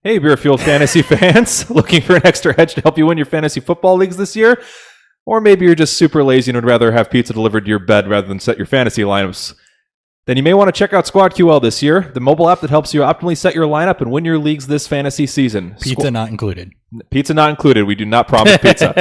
Hey, Beer Fueled Fantasy fans, looking for an extra edge to help you win your fantasy football leagues this year? Or maybe you're just super lazy and would rather have pizza delivered to your bed rather than set your fantasy lineups. Then you may want to check out SquadQL this year, the mobile app that helps you optimally set your lineup and win your leagues this fantasy season. Pizza not included. Pizza not included. We do not promise pizza.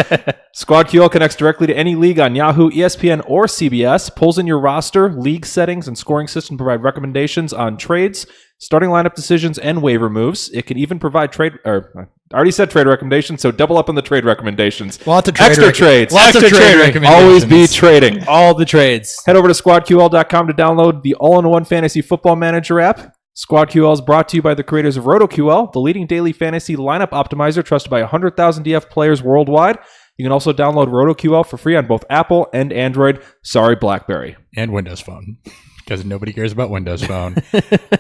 SquadQL connects directly to any league on Yahoo, ESPN, or CBS, pulls in your roster, league settings, and scoring system to provide recommendations on trades, starting lineup decisions, and waiver moves. It can even provide trade recommendations, so double up on the trade recommendations. Lots of trade extra trades. Lots extra of trade trading. Always be trading. All the trades. Head over to squadql.com to download the all-in-one fantasy football manager app. SquadQL is brought to you by the creators of RotoQL, the leading daily fantasy lineup optimizer trusted by 100,000 DF players worldwide. You can also download RotoQL for free on both Apple and Android. Sorry, BlackBerry. And Windows Phone, because nobody cares about Windows Phone.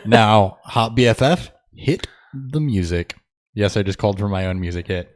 Now, Hot BFF, hit the music. Yes, I just called for my own music hit.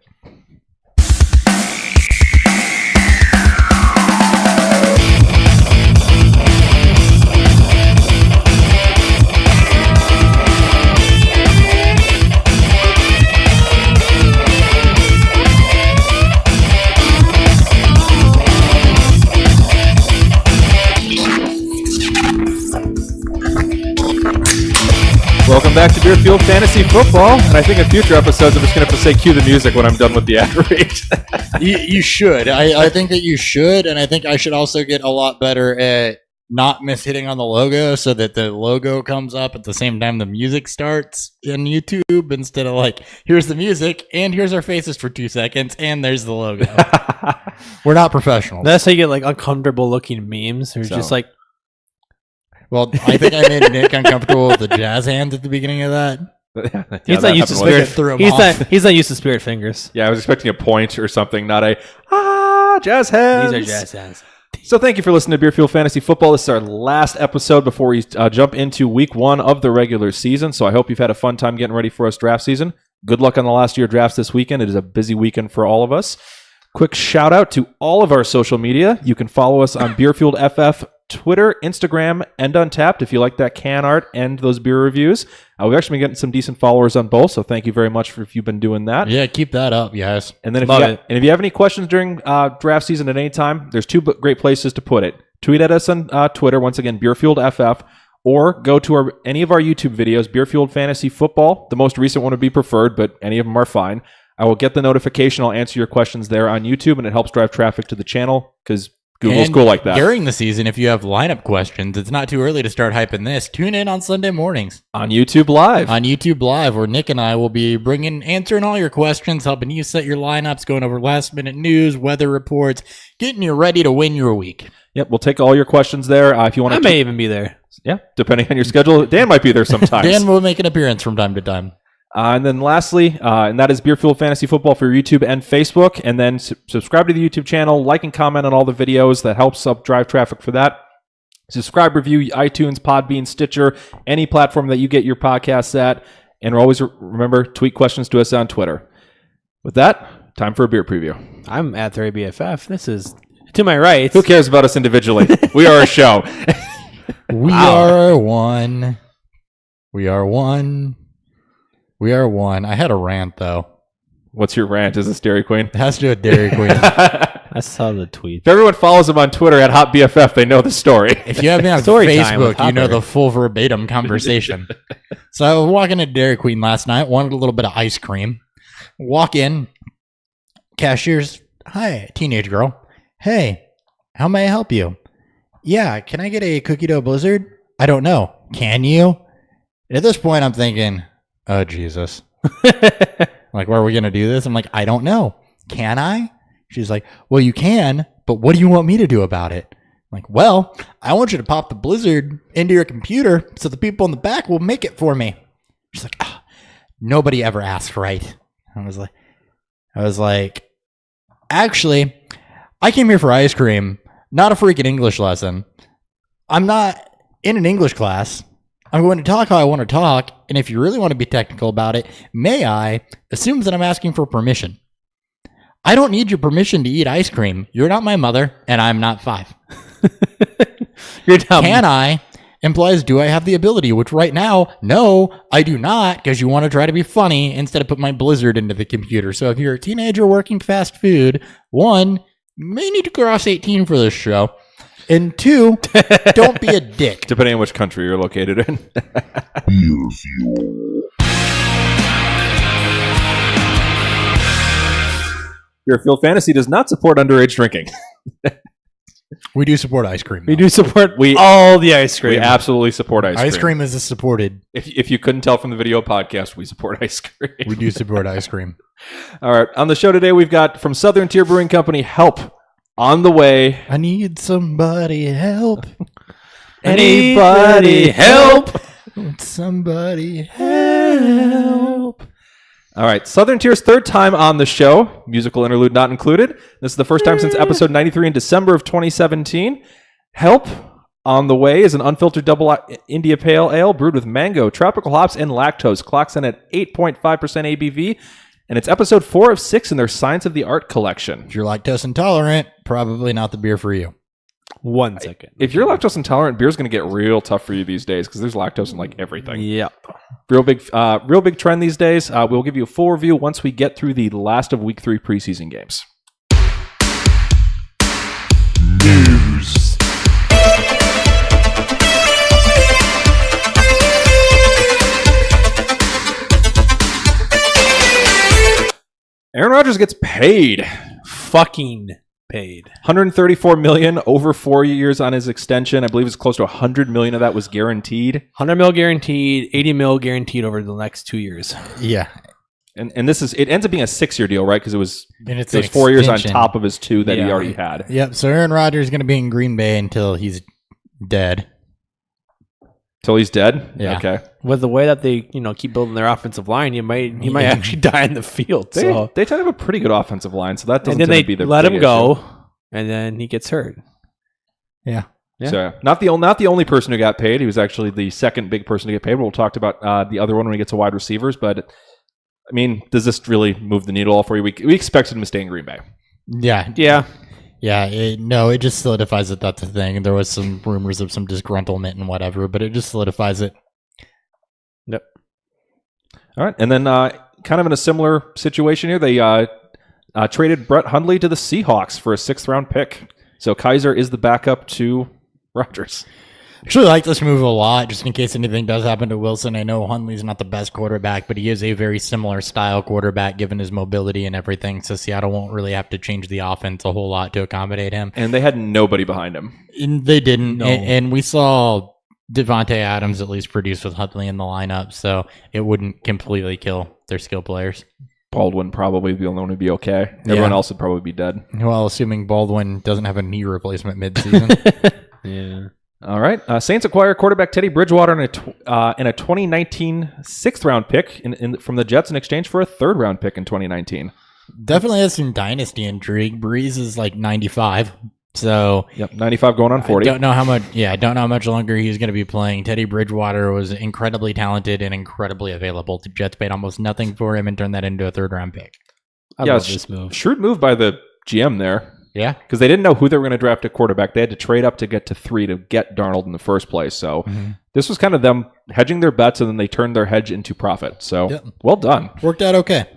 Welcome back to Beer Fueled Fantasy Football. And I think in future episodes, I'm just going to have to say cue the music when I'm done with the ad read. You should. I think that you should, and I think I should also get a lot better at not mishitting on the logo so that the logo comes up at the same time the music starts in YouTube instead of like, here's the music, and here's our faces for 2 seconds, and there's the logo. We're not professionals. That's how you get like uncomfortable looking memes. Or just like, well, I think I made Nick uncomfortable with the jazz hands at the beginning of that. he's not used to spirit. He's not used to spirit fingers. Yeah, I was expecting a point or something, not a jazz hands. These are jazz hands. So thank you for listening to Beer Fuel Fantasy Football. This is our last episode before we jump into week 1 of the regular season. So I hope you've had a fun time getting ready for us draft season. Good luck on the last year drafts this weekend. It is a busy weekend for all of us. Quick shout out to all of our social media. You can follow us on Beer Fueled FF, Twitter, Instagram, and Untapped if you like that can art and those beer reviews. We've actually been getting some decent followers on both, so thank you very much if you've been doing that. Yeah, keep that up, guys. And then if you have any questions during draft season at any time, there's 2 great places to put it. Tweet at us on Twitter, once again, Beer Fueled FF, or go to any of our YouTube videos, Beer Fueled Fantasy Football. The most recent one would be preferred, but any of them are fine. I will get the notification. I'll answer your questions there on YouTube, and it helps drive traffic to the channel because Google's cool like that. During the season, if you have lineup questions, it's not too early to start hyping this. Tune in on Sunday mornings. On YouTube Live. On YouTube Live, where Nick and I will be answering all your questions, helping you set your lineups, going over last-minute news, weather reports, getting you ready to win your week. Yep, we'll take all your questions there. If you want, I may even be there. Yeah, depending on your schedule. Dan might be there sometimes. Dan will make an appearance from time to time. And then lastly, and that is Beer Fueled Fantasy Football for YouTube and Facebook. And then subscribe to the YouTube channel, like and comment on all the videos. That helps up drive traffic for that. Subscribe, review iTunes, Podbean, Stitcher, any platform that you get your podcasts at. And always remember, tweet questions to us on Twitter. With that, time for a beer preview. I'm at 3BFF. This is to my right. Who cares about us individually? We are a show. We are one. We are one. We are one. I had a rant, though. What's your rant? Is this Dairy Queen? It has to do with Dairy Queen. I saw the tweet. If everyone follows him on Twitter at HotBFF, they know the story. If you have me on Facebook, you know the full verbatim conversation. So I was walking to Dairy Queen last night, wanted a little bit of ice cream. Walk in, cashiers, hi, teenage girl. Hey, how may I help you? Yeah, can I get a cookie dough blizzard? I don't know. Can you? At this point, I'm thinking, oh, Jesus. Like, where are we going to do this? I'm like, I don't know. Can I? She's like, well, you can, but what do you want me to do about it? I'm like, well, I want you to pop the blizzard into your computer so the people in the back will make it for me. She's like, nobody ever asked, right? I was like, actually, I came here for ice cream, not a freaking English lesson. I'm not in an English class. I'm going to talk how I want to talk, and if you really want to be technical about it, may I, assumes that I'm asking for permission. I don't need your permission to eat ice cream. You're not my mother, and I'm not 5. You're dumb. Can I, implies, do I have the ability? Which right now, no, I do not, because you want to try to be funny instead of put my Blizzard into the computer. So if you're a teenager working fast food, 1, you may need to cross 18 for this show. And 2, don't be a dick. Depending on which country you're located in. Beer Fuel Fantasy does not support underage drinking. We do support ice cream. We do support all the ice cream. We absolutely support ice cream. Ice cream is supported. If you couldn't tell from the video podcast, we support ice cream. We do support ice cream. All right. On the show today, we've got from Southern Tier Brewing Company, Help on the way. I need somebody help. Anybody help? Somebody help. All right. Southern Tier's third time on the show. Musical interlude not included. This is the first time since episode 93 in December of 2017. Help on the way is an unfiltered double India Pale Ale brewed with mango, tropical hops, and lactose. Clocks in at 8.5% ABV. And it's episode 4 of 6 in their Science of the Art collection. If you're lactose intolerant, probably not the beer for you. 1 second. If you're lactose intolerant, beer's going to get real tough for you these days because there's lactose in like everything. Yep. Real big trend these days. We'll give you a full review once we get through the last of Week 3 preseason games. News. Aaron Rodgers gets paid. Fucking paid. $134 million over 4 years on his extension. I believe it's close to $100 million of that was guaranteed. $100 million guaranteed, $80 million guaranteed over the next 2 years. Yeah. And this is, it ends up being a 6-year deal, right? Because it was 4 years on top of his 2 that he already had. Yep. So Aaron Rodgers is going to be in Green Bay until he's dead. Till he's dead? Yeah. Okay. With the way that they, keep building their offensive line, he might actually die in the field. They tend to have a pretty good offensive line, so that doesn't and then they be the let big him go, issue. and then he gets hurt. Yeah. Yeah. So not the only person who got paid. He was actually the second big person to get paid. We'll talk about the other one when we get to wide receivers. But I mean, does this really move the needle all for you? We expected him to stay in Green Bay. Yeah. Yeah. Yeah. It just solidifies that that's a thing. There was some rumors of some disgruntlement and whatever, but it just solidifies it. Yep. All right, and then kind of in a similar situation here, they traded Brett Hundley to the Seahawks for a 6th-round pick. So Kaiser is the backup to Rodgers. I actually like this move a lot, just in case anything does happen to Wilson. I know Hundley's not the best quarterback, but he is a very similar style quarterback given his mobility and everything. So Seattle won't really have to change the offense a whole lot to accommodate him. And they had nobody behind him. And they didn't. No. And we saw Devontae Adams at least produce with Hundley in the lineup, so it wouldn't completely kill their skill players. Baldwin probably be the only one to be okay. Everyone else would probably be dead. Well, assuming Baldwin doesn't have a knee replacement midseason. Yeah. All right. Saints acquire quarterback Teddy Bridgewater in a 2019 6th-round pick from the Jets in exchange for a 3rd-round pick in 2019. Definitely has some dynasty intrigue. Breeze is like 95. So Yep, 95 going on 40. I don't know how much longer he's going to be playing. Teddy Bridgewater was incredibly talented and incredibly available. The Jets paid almost nothing for him and turned that into a 3rd-round pick. I love this move. Shrewd move by the GM there. Yeah. Because they didn't know who they were going to draft at quarterback. They had to trade up to get to 3 to get Darnold in the first place. So this was kind of them hedging their bets, and then they turned their hedge into profit. So well done. Worked out okay.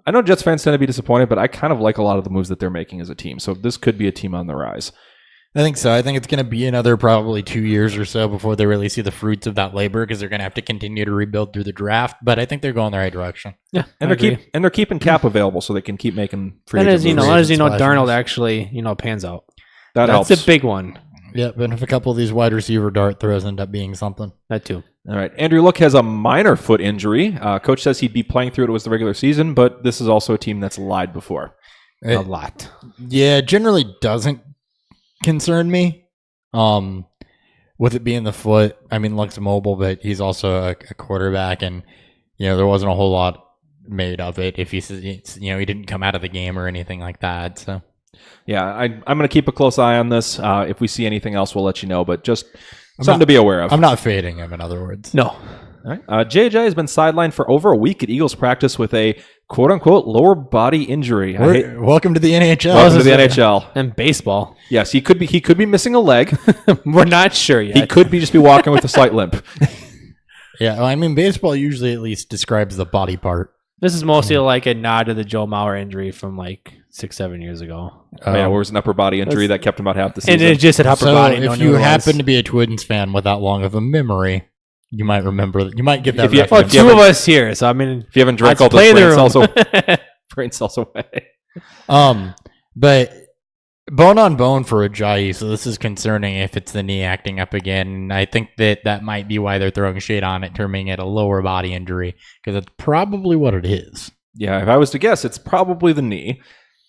I know Jets fans tend to be disappointed, but I kind of like a lot of the moves that they're making as a team. So this could be a team on the rise. I think so. I think it's going to be another probably 2 years or so before they really see the fruits of that labor because they're going to have to continue to rebuild through the draft. But I think they're going the right direction. Yeah, and they're keeping cap available so they can keep making free and agent moves. as Darnold actually pans out. That's helps. A big one. Yeah, but if a couple of these wide receiver dart throws end up being something, that too. All right. Andrew Luck has a minor foot injury. Coach says he'd be playing through it was the regular season, but this is also a team that's lied before. A lot. Yeah, it generally doesn't concern me. With it being the foot, I mean, Luck's mobile, but he's also a quarterback, and there wasn't a whole lot made of it. If he says he didn't come out of the game or anything like that, so. Yeah, I'm going to keep a close eye on this. If we see anything else, we'll let you know. But just something to be aware of. I'm not fading him, in other words. No. All right. JJ has been sidelined for over a week at Eagles practice with a quote-unquote lower body injury. Welcome to the NHL. Welcome to the NHL. And baseball. Yes, he could be missing a leg. We're not sure yet. He could just be walking with a slight limp. Yeah, well, I mean, baseball usually at least describes the body part. This is mostly like a nod to the Joe Mauer injury from like 6-7 years ago. Where it was an upper body injury that kept him out half the season. And it just had upper body. If you happen to be a Twins fan with that long of a memory, you might remember that. You might get that. Well, two of us here, so I mean, if you haven't drank all the brain cells away. But bone on bone for Ajayi, so this is concerning if it's the knee acting up again. I think that might be why they're throwing shade on it, terming it a lower body injury, because it's probably what it is. Yeah, if I was to guess, it's probably the knee.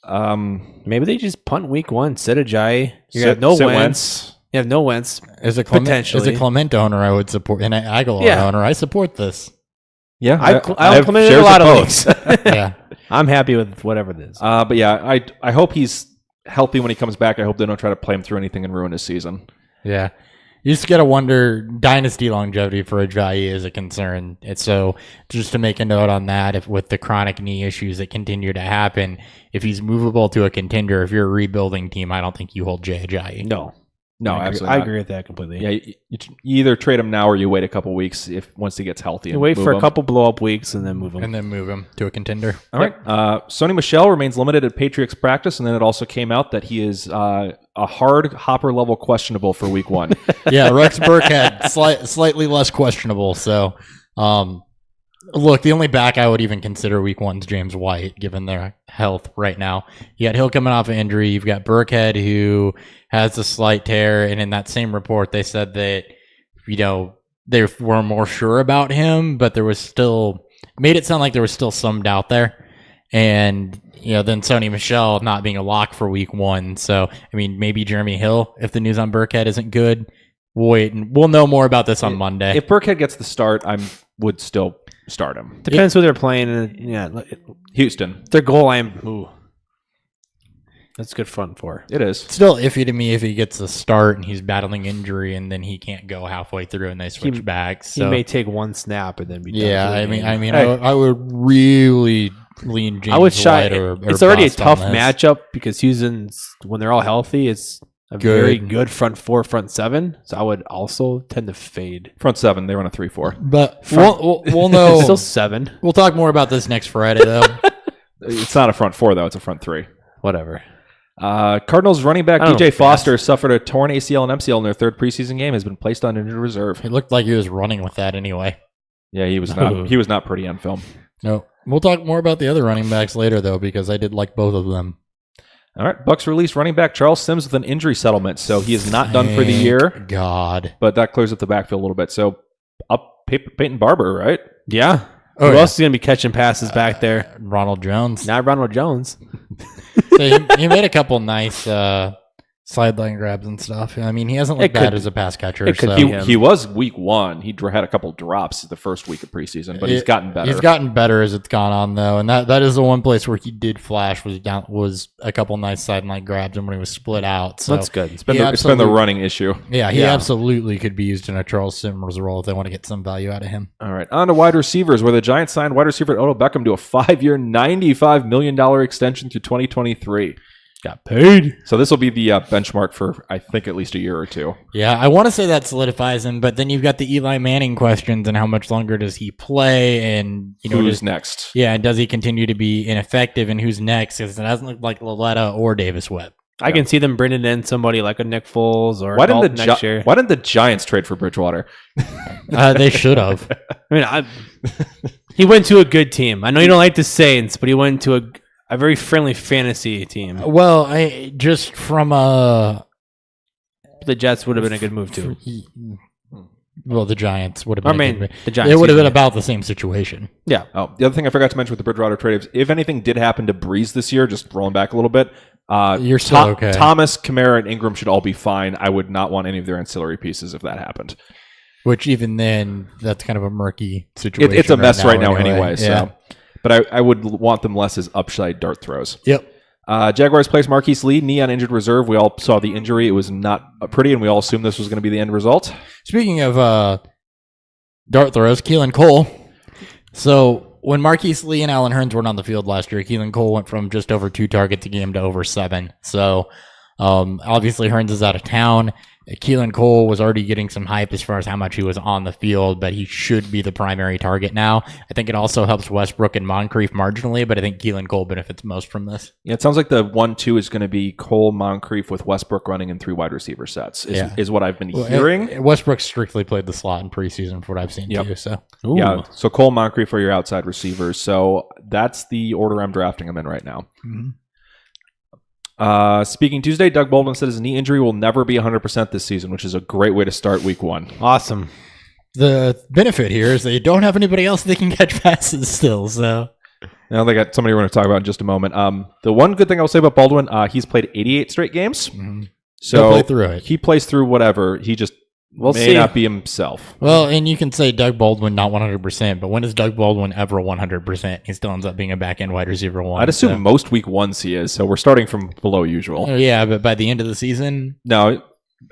Maybe they just punt week 1, sit Ajayi. You have no Wentz. You have no Wentz. As a Clement owner, I would support, and an Aguilar owner, I support this. Yeah, I implemented a lot of things. Yeah, I'm happy with whatever it is. But yeah, I hope he's healthy when he comes back. I hope they don't try to play him through anything and ruin his season. Yeah. You just got to wonder, dynasty longevity for Ajayi is a concern. And so just to make a note on that, if with the chronic knee issues that continue to happen, if he's movable to a contender, if you're a rebuilding team, I don't think you hold Jay Ajayi. No, absolutely I not. agree with that completely. Yeah, you either trade him now or you wait a couple weeks once he gets healthy. You wait for a couple blow-up weeks and then move him. And then move him to a contender. All right. Sony Michel remains limited at Patriots practice, and then it also came out that he is a hard hopper level questionable for week 1. Yeah, Rex Burkhead, slightly less questionable. So, look, the only back I would even consider week 1 is James White, given their health right now. You got Hill coming off an injury. You've got Burkhead, who has a slight tear. And in that same report, they said that, they were more sure about him, but there was still, made it sound like there was still some doubt there. And, then Sony Michel not being a lock for week 1. So, I mean, maybe Jeremy Hill, if the news on Burkhead isn't good. We'll wait, and we'll know more about this on Monday. If Burkhead gets the start, I would still start him. Depends who they're playing. And Houston. Their goal line. That's good front four. It is. Still iffy to me if he gets a start and he's battling injury and then he can't go halfway through and they switch back. So he may take one snap and then be done. Yeah, I would really lean James White or it's already a tough matchup because Houston's, when they're all healthy, it's a very good front four, front seven. So I would also tend to fade. Front seven, they run a 3-4. But we'll know. Still 7. We'll talk more about this next Friday, though. It's not a front 4, though. It's a front 3. Whatever. Cardinals running back DJ Foster suffered a torn ACL and MCL in their third preseason game. Has been placed on injured reserve. It looked like he was running with that anyway. Yeah, he was not. He was not pretty on film. No, we'll talk more about the other running backs later, though, because I did like both of them. All right, Bucks released running back Charles Sims with an injury settlement, so he is not done for the year. God, but that clears up the backfield a little bit. So up Peyton Barber, right? Yeah. Who else is going to be catching passes back there? Ronald Jones. Not Ronald Jones. So he made a couple nice sideline grabs and stuff. I mean, he hasn't looked bad as a pass catcher. He was week 1. He had a couple drops the first week of preseason, but he's gotten better. He's gotten better as it's gone on, though, and that is the one place where he did flash was a couple nice sideline grabs and when he was split out. So that's good. It's been the running issue. Yeah, he absolutely could be used in a Charles Sims role if they want to get some value out of him. All right, on to wide receivers, where the Giants signed wide receiver Odell Beckham to a 5-year, $95 million extension through 2023. Got paid. So this will be the benchmark for, I think, at least a year or two. Yeah, I want to say that solidifies him, but then you've got the Eli Manning questions and how much longer does he play and who's next? Yeah, and does he continue to be ineffective and who's next? Because it doesn't look like Loletta or Davis Webb. I can see them bringing in somebody like a Nick Foles or Dalton next year. Why didn't the Giants trade for Bridgewater? They should have. He went to a good team. I know you don't like the Saints, but he went to a very friendly fantasy team. Well, just from the Jets would have been a good move too. Well, the Giants would have been. The Giants. It would have been about the same situation. Yeah. Oh, the other thing I forgot to mention with the Bridgewater trade, if anything did happen to Breeze this year, just rolling back a little bit, you're still okay. Thomas, Kamara, and Ingram should all be fine. I would not want any of their ancillary pieces if that happened. Which even then, that's kind of a murky situation. It's a mess right now anyway. Yeah. So. But I would want them less as upside dart throws. Yep. Jaguars placed Marquise Lee, knee on injured reserve. We all saw the injury. It was not pretty, and we all assumed this was going to be the end result. Speaking of Dart throws, Keelan Cole. So when Marquise Lee and Allen Hurns weren't on the field last year, Keelan Cole went from just over 2 targets a game to over 7. So obviously Hurns is out of town. Keelan Cole was already getting some hype as far as how much he was on the field, but he should be the primary target now. I think it also helps Westbrook and Moncrief marginally, but I think Keelan Cole benefits most from this. Yeah, it sounds like the 1-2 is going to be Cole, Moncrief with Westbrook running in 3 wide receiver sets is what I've been hearing. Westbrook strictly played the slot in preseason for what I've seen too. So yeah, so Cole, Moncrief are your outside receivers. So that's the order I'm drafting them in right now. Mm-hmm. Speaking Tuesday, Doug Baldwin said his knee injury will never be 100% this season, which is a great way to start week 1. Awesome. The benefit here is they don't have anybody else they can catch passes still. So now they got somebody we're going to talk about in just a moment. The one good thing I'll say about Baldwin, he's played 88 straight games. Mm-hmm. So play through it. He plays through whatever. He just may not be himself. Well, and you can say Doug Baldwin not 100%, but when is Doug Baldwin ever 100%? He still ends up being a back-end wide receiver 1. I'd assume most week 1s he is, so we're starting from below usual. Yeah, but by the end of the season... No,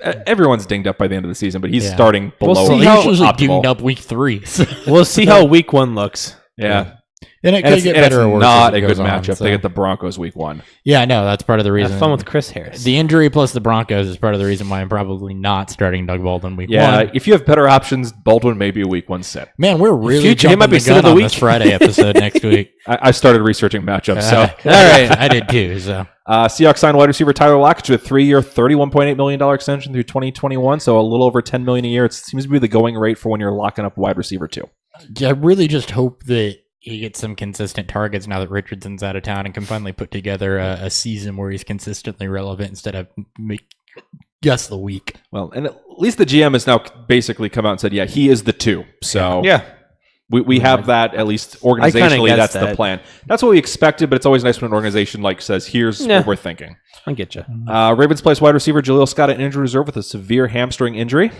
everyone's dinged up by the end of the season, but he's starting below. He's usually dinged up week 3. So. We'll see how week 1 looks. Yeah. And it could get better or worse. Not a good matchup. They get the Broncos week 1. Yeah, no, that's part of the reason. Have fun with Chris Harris. The injury plus the Broncos is part of the reason why I'm probably not starting Doug Baldwin week 1. Yeah, if you have better options, Baldwin may be a week 1 sit. Man, we're really jumping the gun on this Friday episode next week. I started researching matchups, so. All right, I did too. So Seahawks signed wide receiver Tyler Lockett to a 3-year, $31.8 million extension through 2021, so a little over $10 million a year. It seems to be the going rate for when you're locking up wide receiver 2. I really just hope that he gets some consistent targets now that Richardson's out of town and can finally put together a season where he's consistently relevant instead of guess the week. Well, and at least the GM has now basically come out and said, yeah, he is the 2. So yeah. We have that, at least organizationally, that's the plan. That's what we expected, but it's always nice when an organization says, here's what we're thinking. I get you. Ravens placed wide receiver Jaleel Scott at injury reserve with a severe hamstring injury.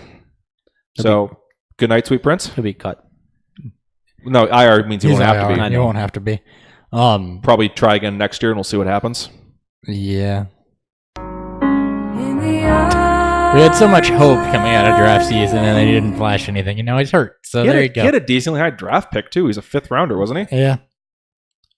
So, good night, Sweet Prince. He'll be cut. No, IR means he won't have to be. He won't have to be. Probably try again next year, and we'll see what happens. Yeah. We had so much hope coming out of draft season, and they didn't flash anything. He's hurt. So there you go. He had a decently high draft pick, too. He's a 5th rounder, wasn't he? Yeah.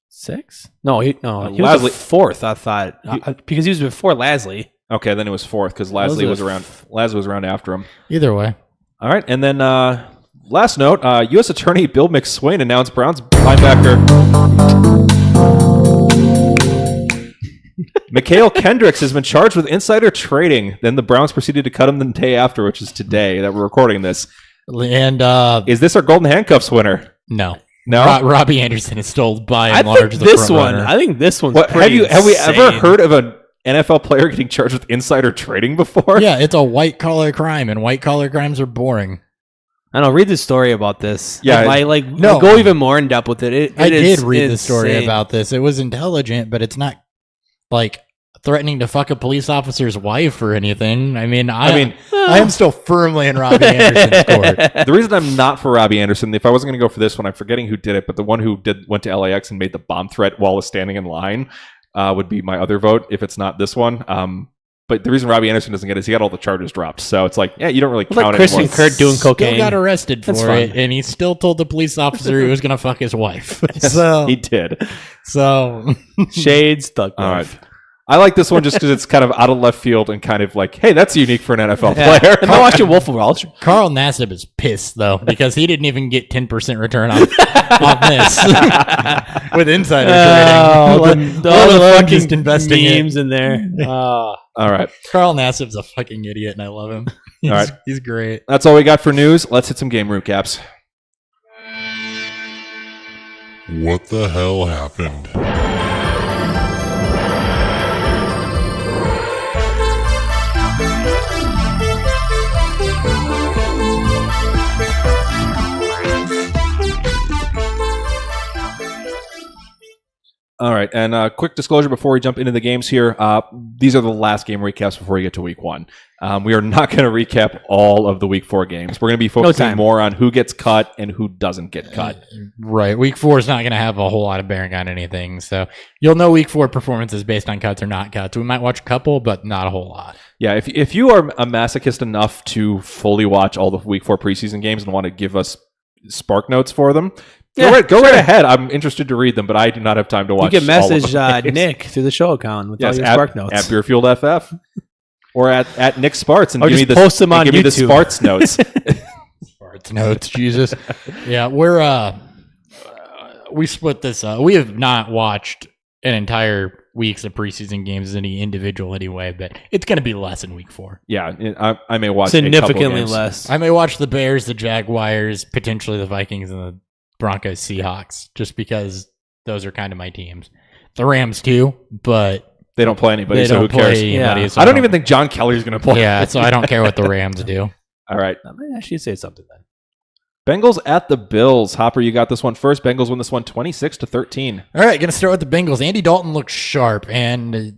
6? No, he was a 4th, I thought. Because he was before Lasley. Okay, then it was 4th, because Lasley was around. Lasley was around after him. Either way. All right, and then last note, U.S. Attorney Bill McSwain announced Browns linebacker Mikhail Kendricks has been charged with insider trading. Then the Browns proceeded to cut him the day after, which is today that we're recording this. And is this our golden handcuffs winner? No. Robbie Anderson is still by and large the front runner. I think this one's have we ever heard of an NFL player getting charged with insider trading before? Yeah, it's a white collar crime, and white collar crimes are boring. I know. Read the story about this. Yeah, go even more in depth with it. I did read the story about this. It was intelligent, but it's not threatening to fuck a police officer's wife or anything. I am still firmly in Robbie Anderson's court. The reason I'm not for Robbie Anderson, if I wasn't going to go for this one, I'm forgetting who did it, but the one who went to LAX and made the bomb threat while was standing in line would be my other vote if it's not this one. But the reason Robbie Anderson doesn't get it is he got all the charges dropped. So it's you don't really count Chris anymore. and Kurt doing cocaine. Still got arrested for it, and he still told the police officer he was going to fuck his wife. So he did. So shades, thug all right. I like this one just because it's kind of out of left field and kind of hey, that's unique for an NFL player. I'm watching Wolf of Wall Street. Carl Nassib is pissed, though, because he didn't even get 10% return on this with insider trading. All the fucking investing memes in there. All right. Carl Nassib's a fucking idiot, and I love him. All right. He's great. That's all we got for news. Let's hit some game recaps. What the hell happened? All right, and quick disclosure before we jump into the games here. These are the last game recaps before we get to week 1. We are not going to recap all of the week 4 games. We're going to be focusing more on who gets cut and who doesn't get cut. Right. Week 4 is not going to have a whole lot of bearing on anything. So you'll know week 4 performances based on cuts or not cuts. We might watch a couple, but not a whole lot. Yeah, if you are a masochist enough to fully watch all the week 4 preseason games and want to give us Spark Notes for them. Yeah, Go right ahead. I'm interested to read them, but I do not have time to watch. You can all of message them. Nick through the show account with all your Spark Notes. At Beerfield FF. Or at Nick Sparts and or give just me post them on give me the YouTube. Sparts notes. Sparts notes, Jesus. Yeah, we split this up. We have not watched an entire weeks of preseason games as any individual anyway, but it's going to be less in week 4. Yeah, I may watch significantly a couple less. I may watch the Bears, the Jaguars, potentially the Vikings, and the Broncos, Seahawks, just because those are kind of my teams. The Rams too, but they don't play anybody, they so don't who cares? play anybody, Yeah. so I don't even think John Kelly's going to play. Yeah, so I don't care what the Rams do. All right. I might actually say something then. Bengals at the Bills. Hopper, you got this one first. Bengals win this one 26-13. All right, going to start with the Bengals. Andy Dalton looks sharp, and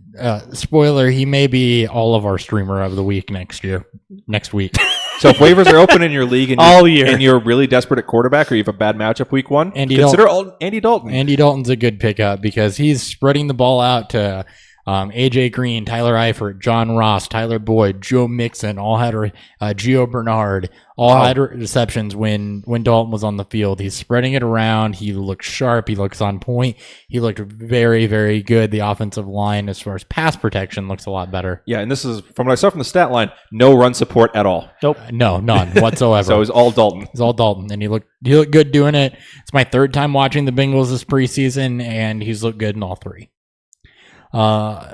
spoiler, he may be all of our streamer of the week next week. So if waivers are open in your league and All year. and you're really desperate at quarterback or you have a bad matchup week 1, Andy consider Andy Dalton. Andy Dalton's a good pickup because he's spreading the ball out to AJ Green, Tyler Eifert, John Ross, Tyler Boyd, Joe Mixon, all had Gio Bernard, all had receptions when Dalton was on the field. He's spreading it around. He looks sharp. He looks on point. He looked very, very good. The offensive line, as far as pass protection, looks a lot better. Yeah, and this is from what I saw from the stat line, no run support at all. Nope. No, none whatsoever. So it's all Dalton. It's all Dalton, and he looked good doing it. It's my third time watching the Bengals this preseason, and he's looked good in all 3.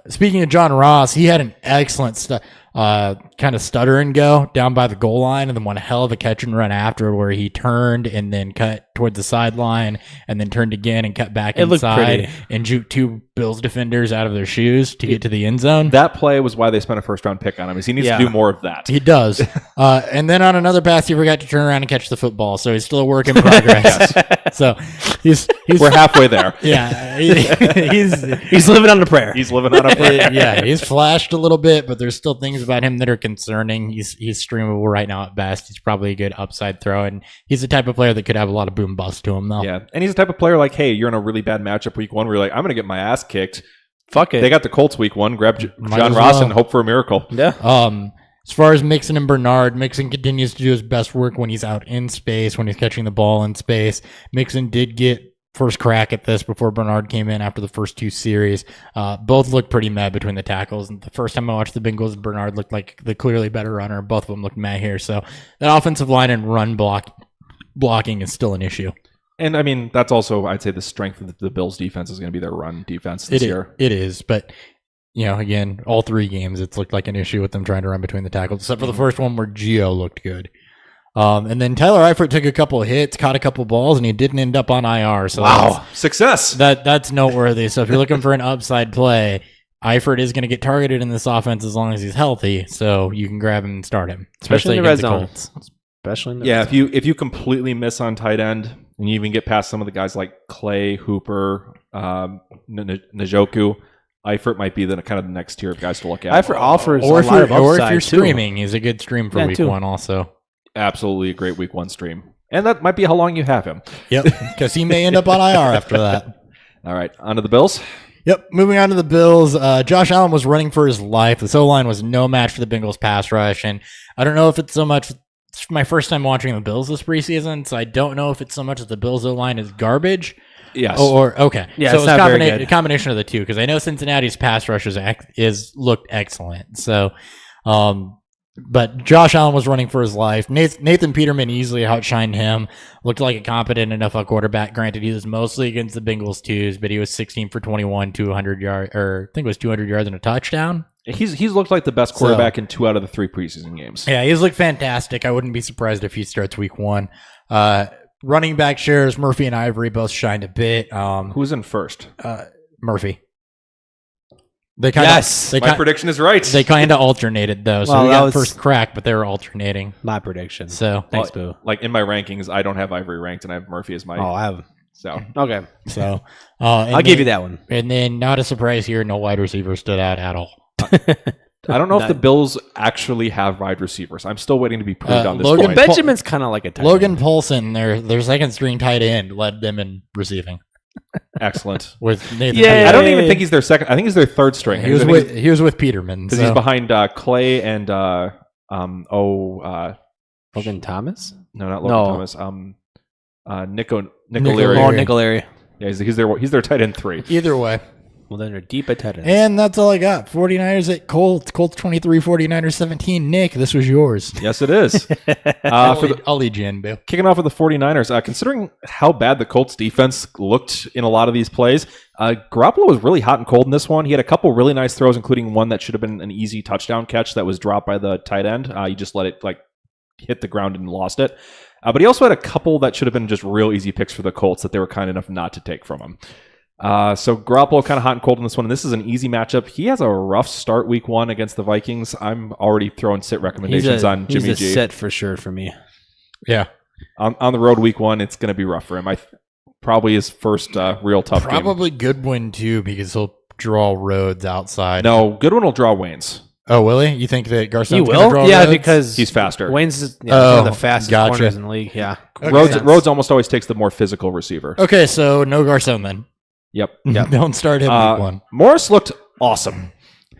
Speaking of John Ross, he had an excellent kind of stutter and go down by the goal line, and then one hell of a catch and run after, where he turned and then cut towards the sideline and then turned again and cut back inside and juked 2 Bills defenders out of their shoes to get to the end zone. That play was why they spent a first round pick on him. He needs to do more of that. He does. And then on another pass, he forgot to turn around and catch the football. So he's still a work in progress. So he's we're halfway there. Yeah, he's living on a prayer. He's living on a prayer. Yeah, he's flashed a little bit, but there's still things about him that are concerning. He's streamable right now at best. He's probably a good upside throw, and he's the type of player that could have a lot of boom bust to him, though. Yeah, and he's the type of player like, hey, you're in a really bad matchup week 1 where you're like, I'm going to get my ass kicked. Fuck it. They got the Colts week 1. Grab Might John as Ross well. and hope for a miracle. Yeah. As far as Mixon and Bernard, Mixon continues to do his best work when he's out in space, when he's catching the ball in space. Mixon did get first crack at this before Bernard came in after the first 2 series. Both looked pretty mad between the tackles. And the first time I watched the Bengals, Bernard looked like the clearly better runner. Both of them looked mad here. So that offensive line and run blocking is still an issue. And I mean, that's also, I'd say, the strength of the Bills' defense is going to be their run defense this year. It is, but again, all 3 games it's looked like an issue with them trying to run between the tackles, except for the first one where Gio looked good. And then Tyler Eifert took a couple of hits, caught a couple balls, and he didn't end up on IR. So wow, success! That's noteworthy. So if you're looking for an upside play, Eifert is going to get targeted in this offense as long as he's healthy. So you can grab him and start him, especially in the red against zone. Colts. Especially in the Yeah, if you completely miss on tight end and you even get past some of the guys like Clay, Hooper, Njoku, Eifert might be the kind of the next tier of guys to look at. Eifert offers Or a lot of if upside, you're too. streaming, he's a good stream for week too. 1 also. Absolutely a great week 1 stream. And that might be how long you have him. Yep, because he may end up on IR after that. All right, on to the Bills. Yep, moving on to the Bills. Josh Allen was running for his life. The O-line was no match for the Bengals pass rush. And I don't know if it's so much, it's my first time watching the Bills this preseason, so I don't know if it's so much that the Bills O-line is garbage. Yes. Or okay. Yeah, so it's it's not very good. a combination of the two, because I know Cincinnati's pass rush is looked excellent. So, but Josh Allen was running for his life. Nathan Peterman easily outshined him. Looked like a competent enough quarterback. Granted, he was mostly against the Bengals twos, but he was 16 for 21, 200 yards, or I think it was 200 yards and a touchdown. He's looked like the best quarterback in 2 out of the 3 preseason games. Yeah, he's looked fantastic. I wouldn't be surprised if he starts week 1. Running back shares, Murphy and Ivory both shined a bit. Who's in first? Murphy. My prediction is right. They kind of alternated though, so Well, we that got was- first crack, but they were alternating. My prediction. So Thanks, Boo. Like in my rankings, I don't have Ivory ranked, and I have Murphy as my. Oh, I have. So Okay. So I'll give you that one. And then, not a surprise here, no wide receiver stood out at all. I don't know if the Bills actually have wide receivers. I'm still waiting to be proved on this Logan point. Benjamin's kind of like a tight Logan end. Paulson, their second string tight end, led them in receiving Excellent. with Nathan. Yeah. Peterman. I don't even think he's their second. I think he's their third string. He was with Peterman because so. he's behind Clay and Logan Thomas? no, not Logan No. Thomas. Nico Leary. Oh, Nico Leary. Yeah, he's their tight end 3. Either way. Well, then they're deep at tight ends. And that's all I got. 49ers at Colts. Colts 23, 49ers 17. Nick, this was yours. Yes, it is. I'll lead you in, Bill. Kicking off with the 49ers, considering how bad the Colts defense looked in a lot of these plays, Garoppolo was really hot and cold in this one. He had a couple really nice throws, including one that should have been an easy touchdown catch that was dropped by the tight end. You just let it hit the ground and lost it. But he also had a couple that should have been just real easy picks for the Colts that they were kind enough not to take from him. So Garoppolo kind of hot and cold in this one. And this is an easy matchup. He has a rough start week 1 against the Vikings. I'm already throwing sit recommendations on Jimmy G. He's a sit for sure for me. Yeah. On the road week 1, it's going to be rough for him. Probably his first real tough game. Probably Goodwin, too, because he'll draw roads outside. No, Goodwin will draw Wayne's. Oh, will he? You think that Garcon's going to draw roads? Because he's faster. Wayne's is one of the fastest corners in the league. Yeah. Okay. Rhodes almost always takes the more physical receiver. Okay, so no Garcon then. Yep. Don't start him week 1. Morris looked awesome.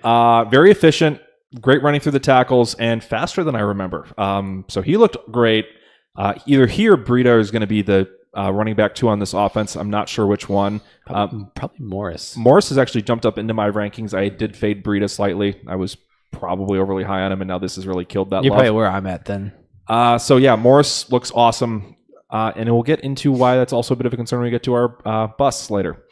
Very efficient, great running through the tackles, and faster than I remember. So he looked great. Either he or Breida is going to be the running back 2 on this offense. I'm not sure which one. Probably Morris. Morris has actually jumped up into my rankings. I did fade Breida slightly. I was probably overly high on him, and now this has really killed that You're love. probably where I'm at then. So yeah, Morris looks awesome. And we'll get into why that's also a bit of a concern when we get to our busts later.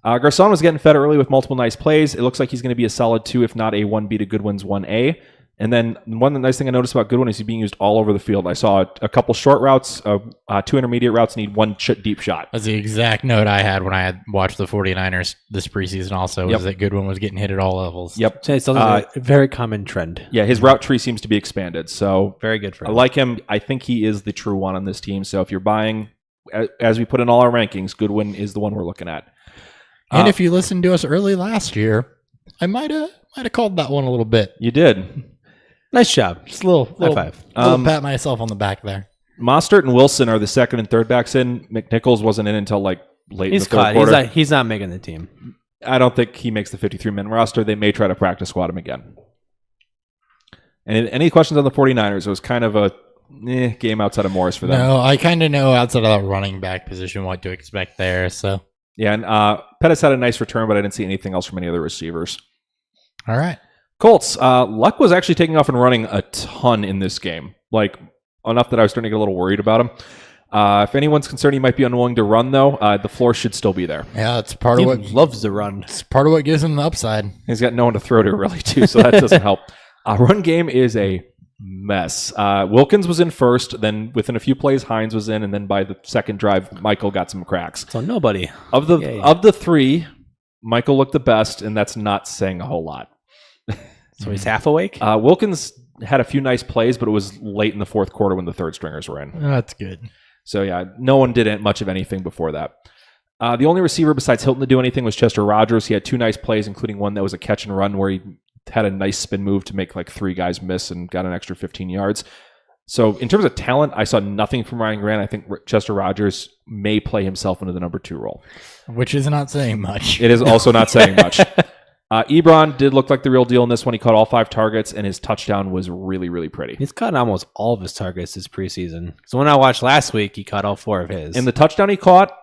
Garcon was getting fed early with multiple nice plays. It looks like he's going to be a solid 2, if not a 1B to Goodwin's 1A. And then one nice thing I noticed about Goodwin is he's being used all over the field. I saw a couple short routes, 2 intermediate routes, and 1 deep shot. That's the exact note I had when I had watched the 49ers this preseason also, was that Goodwin was getting hit at all levels. Yep. So it's a very common trend. Yeah, his route tree seems to be expanded. So very good for him. I like him. I think he is the true one on this team. So if you're buying, as we put in all our rankings, Goodwin is the one we're looking at. And if you listened to us early last year, I might have called that one a little bit. You did. Nice job. Just a little high five. Little pat myself on the back there. Mostert and Wilson are the second and third backs in. McNichols wasn't in until late in the third quarter. He's not making the team. I don't think he makes the 53-man roster. They may try to practice squad him again. And any questions on the 49ers? It was kind of a game outside of Morris for them. No, I kind of know outside of that running back position what to expect there. So yeah, and Pettis had a nice return, but I didn't see anything else from any other receivers. All right. Colts, Luck was actually taking off and running a ton in this game, like enough that I was starting to get a little worried about him. If anyone's concerned he might be unwilling to run, though, the floor should still be there. Yeah, it's part of what loves to run. It's part of what gives him the upside. He's got no one to throw to, really, too, so that doesn't help. Run game is a mess. Wilkins was in first, then within a few plays, Hines was in, and then by the second drive, Michael got some cracks. So nobody. Of the 3, Michael looked the best, and that's not saying a whole lot. So he's half awake? Wilkins had a few nice plays, but it was late in the fourth quarter when the third stringers were in. That's good. So, yeah, no one did much of anything before that. The only receiver besides Hilton to do anything was Chester Rogers. He had 2 nice plays, including one that was a catch and run where he had a nice spin move to make 3 guys miss and got an extra 15 yards. So, in terms of talent, I saw nothing from Ryan Grant. I think Chester Rogers may play himself into the number 2 role. Which is not saying much. It is also not saying much. Ebron did look like the real deal in this one. He caught all 5 targets, and his touchdown was really, really pretty. He's caught almost all of his targets this preseason. So when I watched last week, he caught all 4 of his. And the touchdown he caught,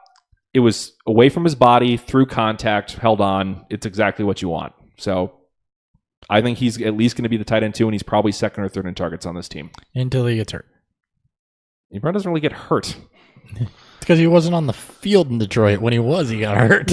it was away from his body, through contact, held on. It's exactly what you want. So I think he's at least going to be the tight end 2, and he's probably second or third in targets on this team. Until he gets hurt. Ebron doesn't really get hurt. Because he wasn't on the field in Detroit. When he was, he got hurt.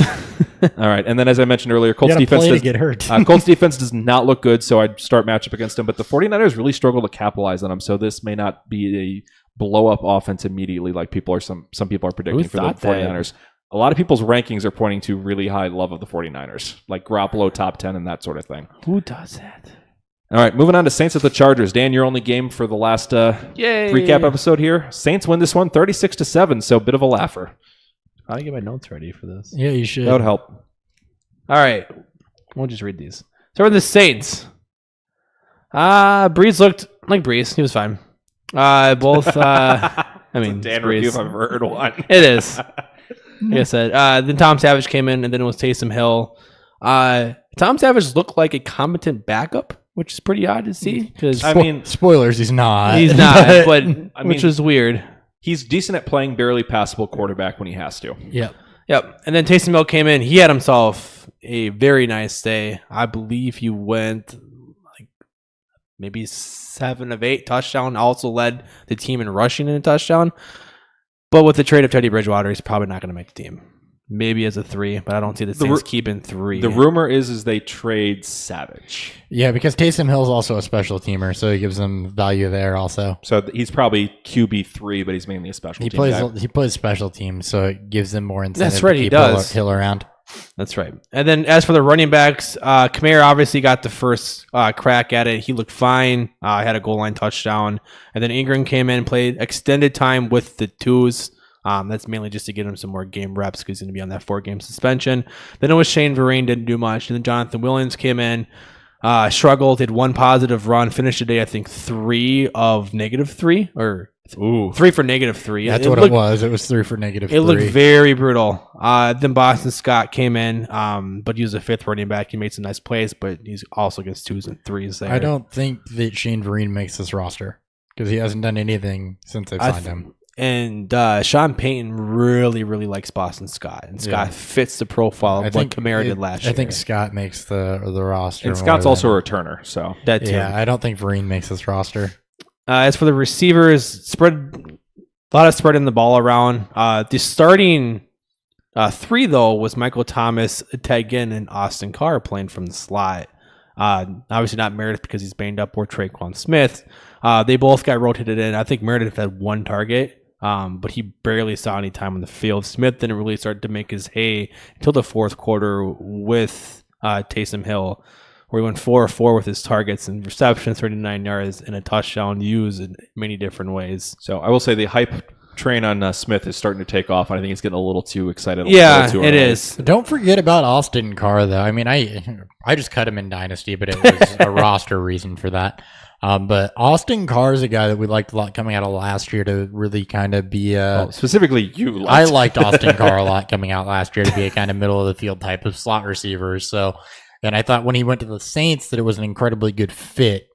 All right, and then as I mentioned earlier, Colts defense does not look good, so I'd start matchup against him. But the 49ers really struggle to capitalize on him, so this may not be a blow-up offense immediately like some people are predicting for the 49ers. A lot of people's rankings are pointing to really high love of the 49ers, like Garoppolo top 10 and that sort of thing. Who does that? All right, moving on to Saints at the Chargers. Dan, your only game for the last recap episode here. Saints win this one 36-7, so a bit of a laugher. I'll get my notes ready for this. Yeah, you should. That would help. All right. We'll just read these. So we're the Saints. Breeze looked like Breeze. He was fine. Both, I mean, Dan Breeze. review if I've heard one. It is. Like I said. Then Tom Savage came in, and then it was Taysom Hill. Tom Savage looked like a competent backup, which is pretty odd to see. Because spoilers, he's not. He's not, but which is weird. He's decent at playing barely passable quarterback when he has to. Yep. And then Taysom Hill came in. He had himself a very nice day. I believe he went like maybe 7 of 8 touchdown. Also led the team in rushing in a touchdown. But with the trade of Teddy Bridgewater, he's probably not going to make the team. Maybe as a 3, but I don't see the Saints keeping 3. The rumor is they trade Savage. Yeah, because Taysom Hill's also a special teamer, so he gives them value there also. So he's probably QB3, but he's mainly a special team guy. He plays special teams, so it gives them more incentive That's right, to he keep does. Hill around. That's right. And then as for the running backs, Kamara obviously got the first crack at it. He looked fine. Had a goal line touchdown. And then Ingram came in and played extended time with the twos. That's mainly just to get him some more game reps because he's going to be on that 4-game suspension. Then it was Shane Vereen, didn't do much. And then Jonathan Williams came in, struggled, did 1 positive run, finished the day, I think, 3 of -3 or 3 for -3. That's what it was. It was 3 for -3. It looked very brutal. Then Boston Scott came in, but he was a 5th running back. He made some nice plays, but he's also gets 2s and 3s there. I don't think that Shane Vereen makes this roster because he hasn't done anything since they've signed him. And Sean Payton really, really likes Boston Scott. And Scott fits the profile of what Kamara did last year. I think Scott makes the roster. And Scott's also a returner. So that too. Yeah, I don't think Vereen makes this roster. As for the receivers, a lot of spreading the ball around. The starting 3, though, was Michael Thomas, Ted Ginn, and Austin Carr playing from the slot. Obviously not Meredith because he's banged up, or Traquan Smith. They both got rotated in. I think Meredith had 1 target. But he barely saw any time on the field. Smith didn't really start to make his hay until the 4th quarter with Taysom Hill, where he went 4-4 with his targets and receptions, 39 yards, and a touchdown used in many different ways. So I will say the hype train on Smith is starting to take off. I think he's getting a little too excited. Yeah, it is. Don't forget about Austin Carr, though. I mean, I just cut him in Dynasty, but it was a roster reason for that. But Austin Carr is a guy that we liked a lot coming out of last year to really kind of be specifically you. I liked Austin Carr a lot coming out last year to be a kind of middle of the field type of slot receiver. So, and I thought when he went to the Saints that it was an incredibly good fit.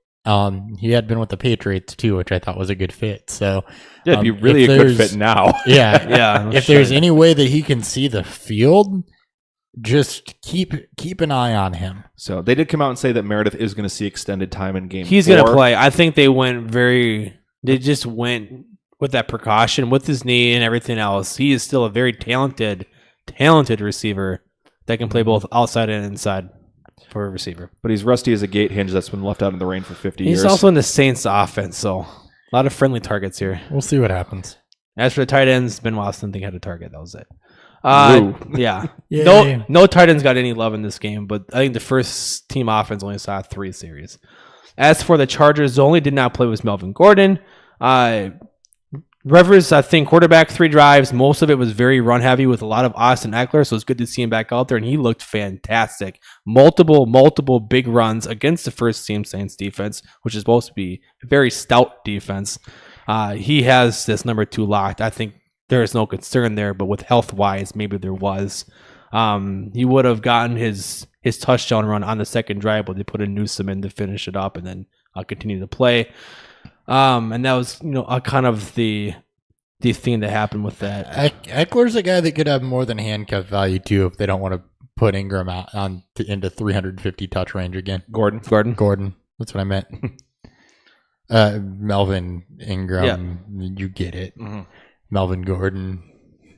He had been with the Patriots too, which I thought was a good fit. So yeah, it'd be really a good fit now. Yeah. If there's any way that he can see the field, just keep an eye on him. So they did come out and say that Meredith is going to see extended time in game. He's going to play. I think they just went with that precaution with his knee and everything else. He is still a very talented receiver that can play both outside and inside for a receiver. But he's rusty as a gate hinge that's been left out in the rain for 50 years. He's also in the Saints offense, so a lot of friendly targets here. We'll see what happens. As for the tight ends, Ben Watson didn't think had a target. That was it. Yeah. No tight ends got any love in this game, but I think the first team offense only saw 3 series. As for the Chargers, the only did not play was Melvin Gordon. Rivers, I think, quarterback 3 drives. Most of it was very run heavy with a lot of Austin Eckler, so it's good to see him back out there, and he looked fantastic. Multiple big runs against the first team Saints defense, which is supposed to be a very stout defense. He has this number 2 locked. I think there is no concern there, but with health-wise, maybe there was. He would have gotten his touchdown run on the second drive, but they put a Newsome in to finish it up and then continue to play. And that was, kind of the thing that happened with that. Eckler's a guy that could have more than handcuff value too if they don't want to put Ingram out into 350 touch range again. Gordon. That's what I meant. Melvin Ingram, you get it. Mm-hmm. Melvin Gordon.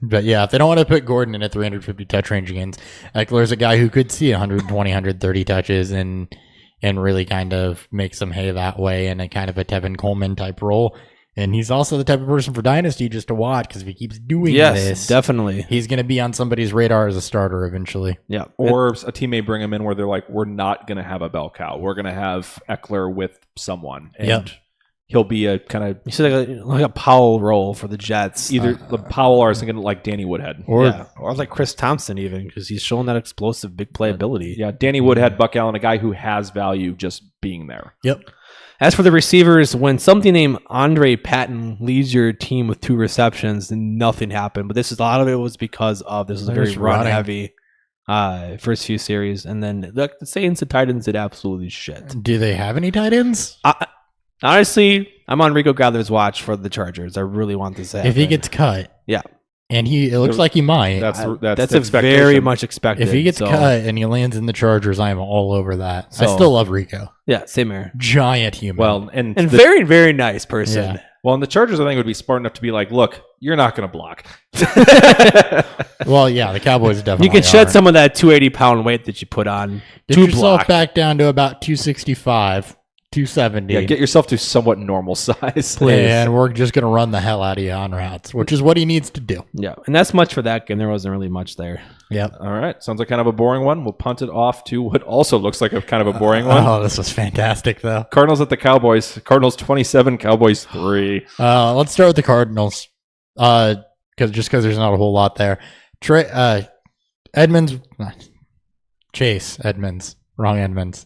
But yeah, if they don't want to put Gordon in a 350 touch range against, Eckler's a guy who could see 120, 130 touches and really kind of make some hay that way in a kind of a Tevin Coleman type role. And he's also the type of person for Dynasty just to watch, because if he keeps doing this, definitely, he's going to be on somebody's radar as a starter eventually. Yeah, or a team may bring him in where they're like, we're not going to have a bell cow. We're going to have Eckler with someone. And he'll be a kind of... You said like a Powell role for the Jets. Either Powell or I was thinking like Danny Woodhead. Or like Chris Thompson even, because he's showing that explosive big playability. Yeah, Danny Woodhead, Buck Allen, a guy who has value just being there. Yep. As for the receivers, when something named Andre Patton leads your team with 2 receptions, then nothing happened. But a lot of it was because of this was a very run-heavy first few series. And then the Saints and Titans did absolutely shit. Do they have any tight ends? Honestly, I'm on Rico Gather's watch for the Chargers. I really want this to happen. If he gets cut, yeah, and it looks like he might. That's a very much expected. If he gets cut and he lands in the Chargers, I am all over that. So, I still love Rico. Yeah, same here. Giant human. Well, and very, very nice person. Yeah. Well, and the Chargers, I think, would be smart enough to be like, look, you're not going to block. Well, yeah, the Cowboys definitely. You can shed some of that 280-pound weight that you put on. Get yourself back down to about 265, 270. Yeah, get yourself to somewhat normal size. Please. And we're just going to run the hell out of you on routes, which is what he needs to do. Yeah, and that's much for that game. There wasn't really much there. Yep. All right. Sounds like kind of a boring one. We'll punt it off to what also looks like a kind of a boring one. Oh, this was fantastic, though. Cardinals at the Cowboys. Cardinals 27, Cowboys 3. Let's start with the Cardinals, because there's not a whole lot there. Chase Edmonds, wrong Edmonds.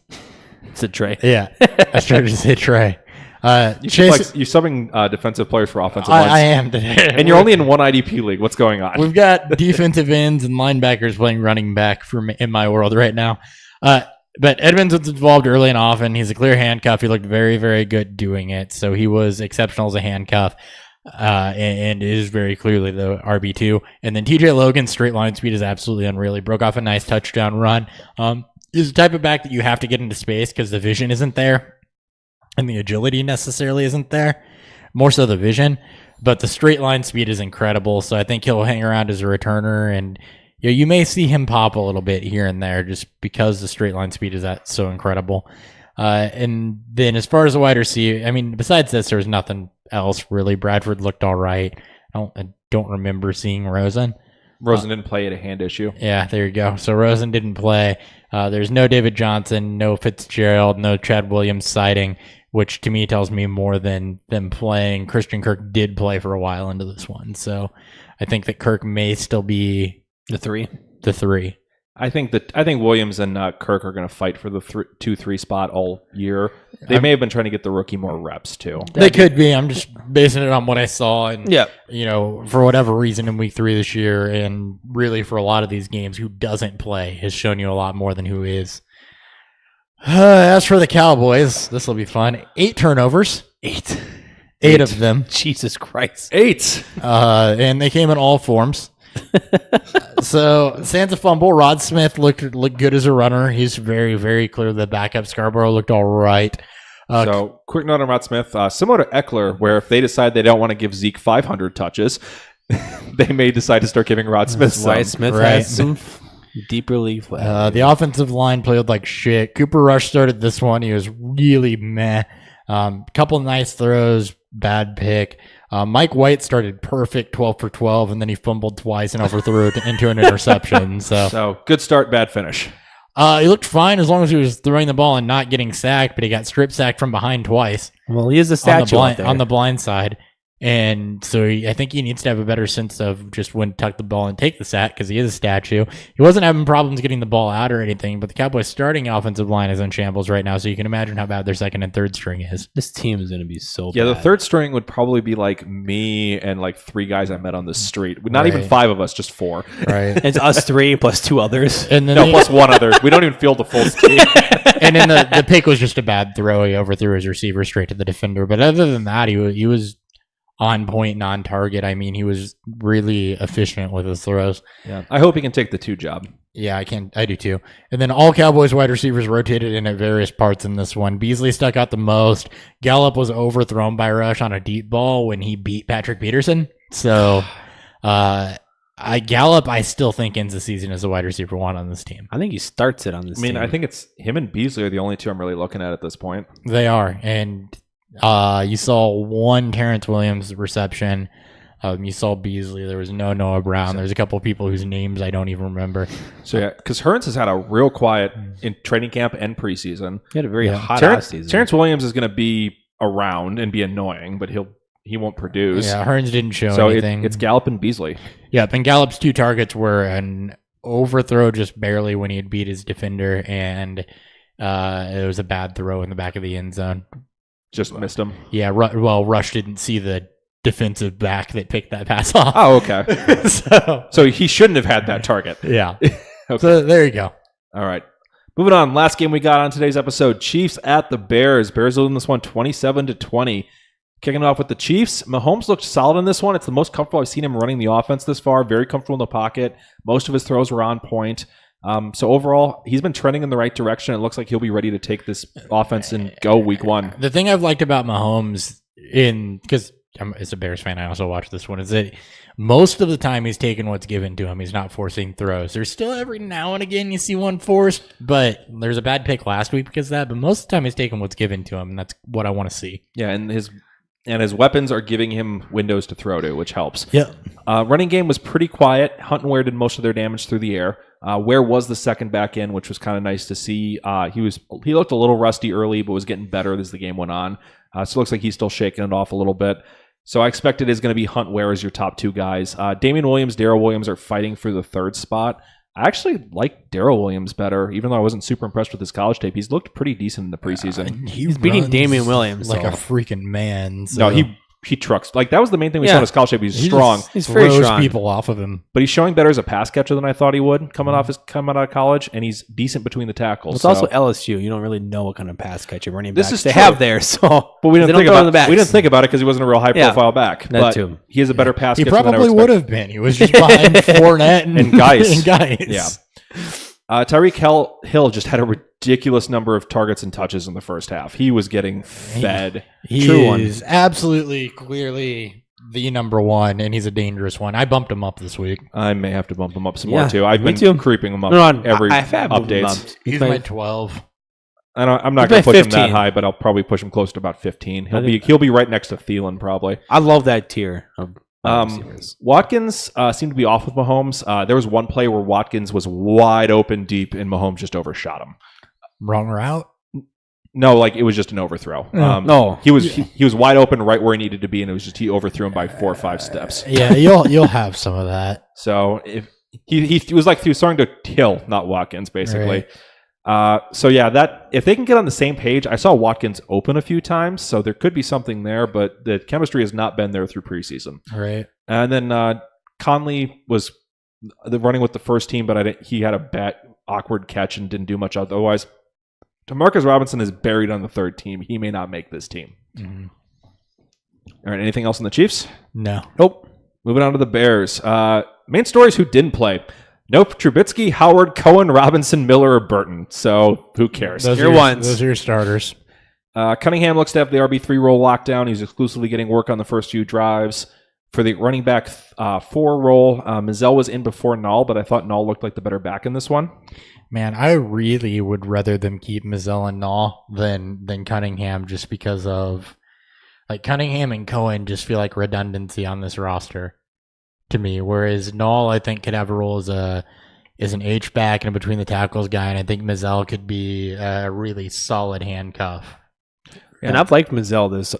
It's a Trey. Yeah, I started to say Trey. You subbing defensive players for offensive lines. I am today. And you're only in one IDP league. What's going on? We've got defensive ends and linebackers playing running back in my world right now. But Edmonds was involved early and often. He's a clear handcuff. He looked very, very good doing it. So he was exceptional as a handcuff. And is very clearly the RB2. And then TJ Logan's straight line speed is absolutely unreal. He broke off a nice touchdown run. He's the type of back that you have to get into space because the vision isn't there. And the agility necessarily isn't there, more so the vision, but the straight line speed is incredible. So I think he'll hang around as a returner, and you may see him pop a little bit here and there just because the straight line speed is so incredible. And then as far as the wide receiver, I mean, besides this, there's nothing else really. Bradford looked all right. I don't remember seeing Rosen. Rosen didn't play at a hand issue. Yeah, there you go. So Rosen didn't play. There's no David Johnson, no Fitzgerald, no Chad Williams sighting, which to me tells me more than them playing. Christian Kirk did play for a while into this one. So I think that Kirk may still be the 3. The 3. I think Williams and Kirk are going to fight for the 2-3 spot all year. They may have been trying to get the rookie more reps too. They could be. I'm just basing it on what I saw, and yeah, for whatever reason in week 3 this year, and really for a lot of these games, who doesn't play has shown you a lot more than who is. As for the Cowboys, this will be fun. 8 turnovers. 8 of them. Jesus Christ. 8. And they came in all forms. So Sansa fumble. Rod Smith looked good as a runner. He's very, very clear the backup. Scarborough looked all right. So quick note on Rod Smith, similar to Eckler, where if they decide they don't want to give Zeke 500 touches, they may decide to start giving Rod Smith some. Smith has some deeper league. The offensive line played like shit. Cooper Rush started this one. He was really meh. Couple nice throws, bad pick. Mike White started perfect, 12 for 12, and then he fumbled twice and overthrew it into an interception. So good start, bad finish. He looked fine as long as he was throwing the ball and not getting sacked, but he got strip sacked from behind twice. Well, he is a statue on the blind side. And so I think he needs to have a better sense of just when to tuck the ball and take the sack because he is a statue. He wasn't having problems getting the ball out or anything, but the Cowboys' starting offensive line is in shambles right now, so you can imagine how bad their second and third string is. This team is going to be so bad. Yeah, the third string would probably be like me and like 3 guys I met on the street. Not even 5 of us, just 4. Right. It's us 3 plus 2 others. And then plus 1 other. We don't even field the full team. And then the pick was just a bad throw. He overthrew his receiver straight to the defender. But other than that, he was on point, non target. I mean, he was really efficient with his throws. Yeah, I hope he can take the 2 job. Yeah, I do too. And then all Cowboys wide receivers rotated in at various parts in this one. Beasley stuck out the most. Gallup was overthrown by Rush on a deep ball when he beat Patrick Peterson. So, Gallup, I still think ends the season as a wide receiver 1 on this team. I think he starts it on this team. I think it's him and Beasley are the only 2 I'm really looking at this point. They are, and you saw 1 Terrence Williams reception. You saw Beasley. There was no Noah Brown. There's a couple of people whose names I don't even remember. So yeah, because Hearns has had a real quiet in training camp and preseason. He had a very hot offseason. Terrence Williams is going to be around and be annoying, but he won't produce. Yeah, Hearns didn't show anything. It's Gallup and Beasley. Yep, and Gallup's 2 targets were an overthrow just barely when he had beat his defender, and it was a bad throw in the back of the end zone. Just missed him. Yeah, Rush didn't see the defensive back that picked that pass off. Oh, okay. so he shouldn't have had that target. Yeah. Okay. So there you go. All right. Moving on. Last game we got on today's episode, Chiefs at the Bears. Bears losing this one 27-20. Kicking it off with the Chiefs, Mahomes looked solid in this one. It's the most comfortable I've seen him running the offense this far. Very comfortable in the pocket. Most of his throws were on point. So overall, he's been trending in the right direction. It looks like he'll be ready to take this offense and go week one. The thing I've liked about Mahomes, because as a Bears fan, I also watch this one, is that most of the time he's taking what's given to him. He's not forcing throws. There's still every now and again you see one forced, but there's a bad pick last week because of that. But most of the time he's taking what's given to him, and that's what I want to see. Yeah, and his weapons are giving him windows to throw to, which helps. Yeah. Running game was pretty quiet. Hunt and Ware did most of their damage through the air. Ware was the second back in, which was kind of nice to see. He looked a little rusty early, but was getting better as the game went on. So it looks like he's still shaking it off a little bit. So I expect it is going to be Hunt Ware as your top two guys. Damian Williams, Darrell Williams are fighting for the third spot. I actually like Darrell Williams better, even though I wasn't super impressed with his college tape. He's looked pretty decent in the preseason. He's beating Damian Williams like a freaking man. So. No, he trucks. Like, that was the main thing we saw in his college tape. He's strong. He's very strong. People off of him. But he's showing better as a pass catcher than I thought he would coming out of college, and he's decent between the tackles. Well, it's also LSU. You don't really know what kind of pass catcher running backs they have there. So, but we didn't think about it because he wasn't a real high profile back. But too. He is a better pass catcher. He probably would have been. He was just behind Fournette and Geis. Yeah. Tyreek Hill just had a ridiculous number of targets and touches in the first half. He was getting fed. He is absolutely, clearly the number one, and he's a dangerous one. I bumped him up this week. I may have to bump him up some more, too. I've been creeping him up every updates. He's my 12. I'm not going to push 15. Him that high, but I'll probably push him close to about 15. He'll be right next to Thielen, probably. I love that tier of Watkins seemed to be off with Mahomes. There was one play where Watkins was wide open deep, and Mahomes just overshot him. Wrong route? No, like it was just an overthrow. No, he was wide open right where he needed to be, and it was just he overthrew him by 4 or 5 steps. Yeah, you'll have some of that. So if he was like he was starting to Hill, not Watkins, basically. Right. So yeah, that if they can get on the same page, I saw Watkins open a few times, so there could be something there, but the chemistry has not been there through preseason. Right. And then Conley was running with the first team, but he had a bad, awkward catch and didn't do much otherwise. Demarcus Robinson is buried on the third team. He may not make this team. Mm-hmm. All right, anything else on the Chiefs? No. Nope. Moving on to the Bears. Main stories who didn't play. Nope, Trubisky, Howard, Cohen, Robinson, Miller, or Burton. So who cares? Those are your starters. Cunningham looks to have the RB3 role locked down. He's exclusively getting work on the first few drives. For the running back 4 role, Mizell was in before Nall, but I thought Nall looked like the better back in this one. Man, I really would rather them keep Mizell and Nall than Cunningham, just because of like Cunningham and Cohen just feel like redundancy on this roster to me. Whereas Nall, I think, could have a role as an H-back and a between the tackles guy, and I think Mizell could be a really solid handcuff. Yeah. And I've liked Mizell this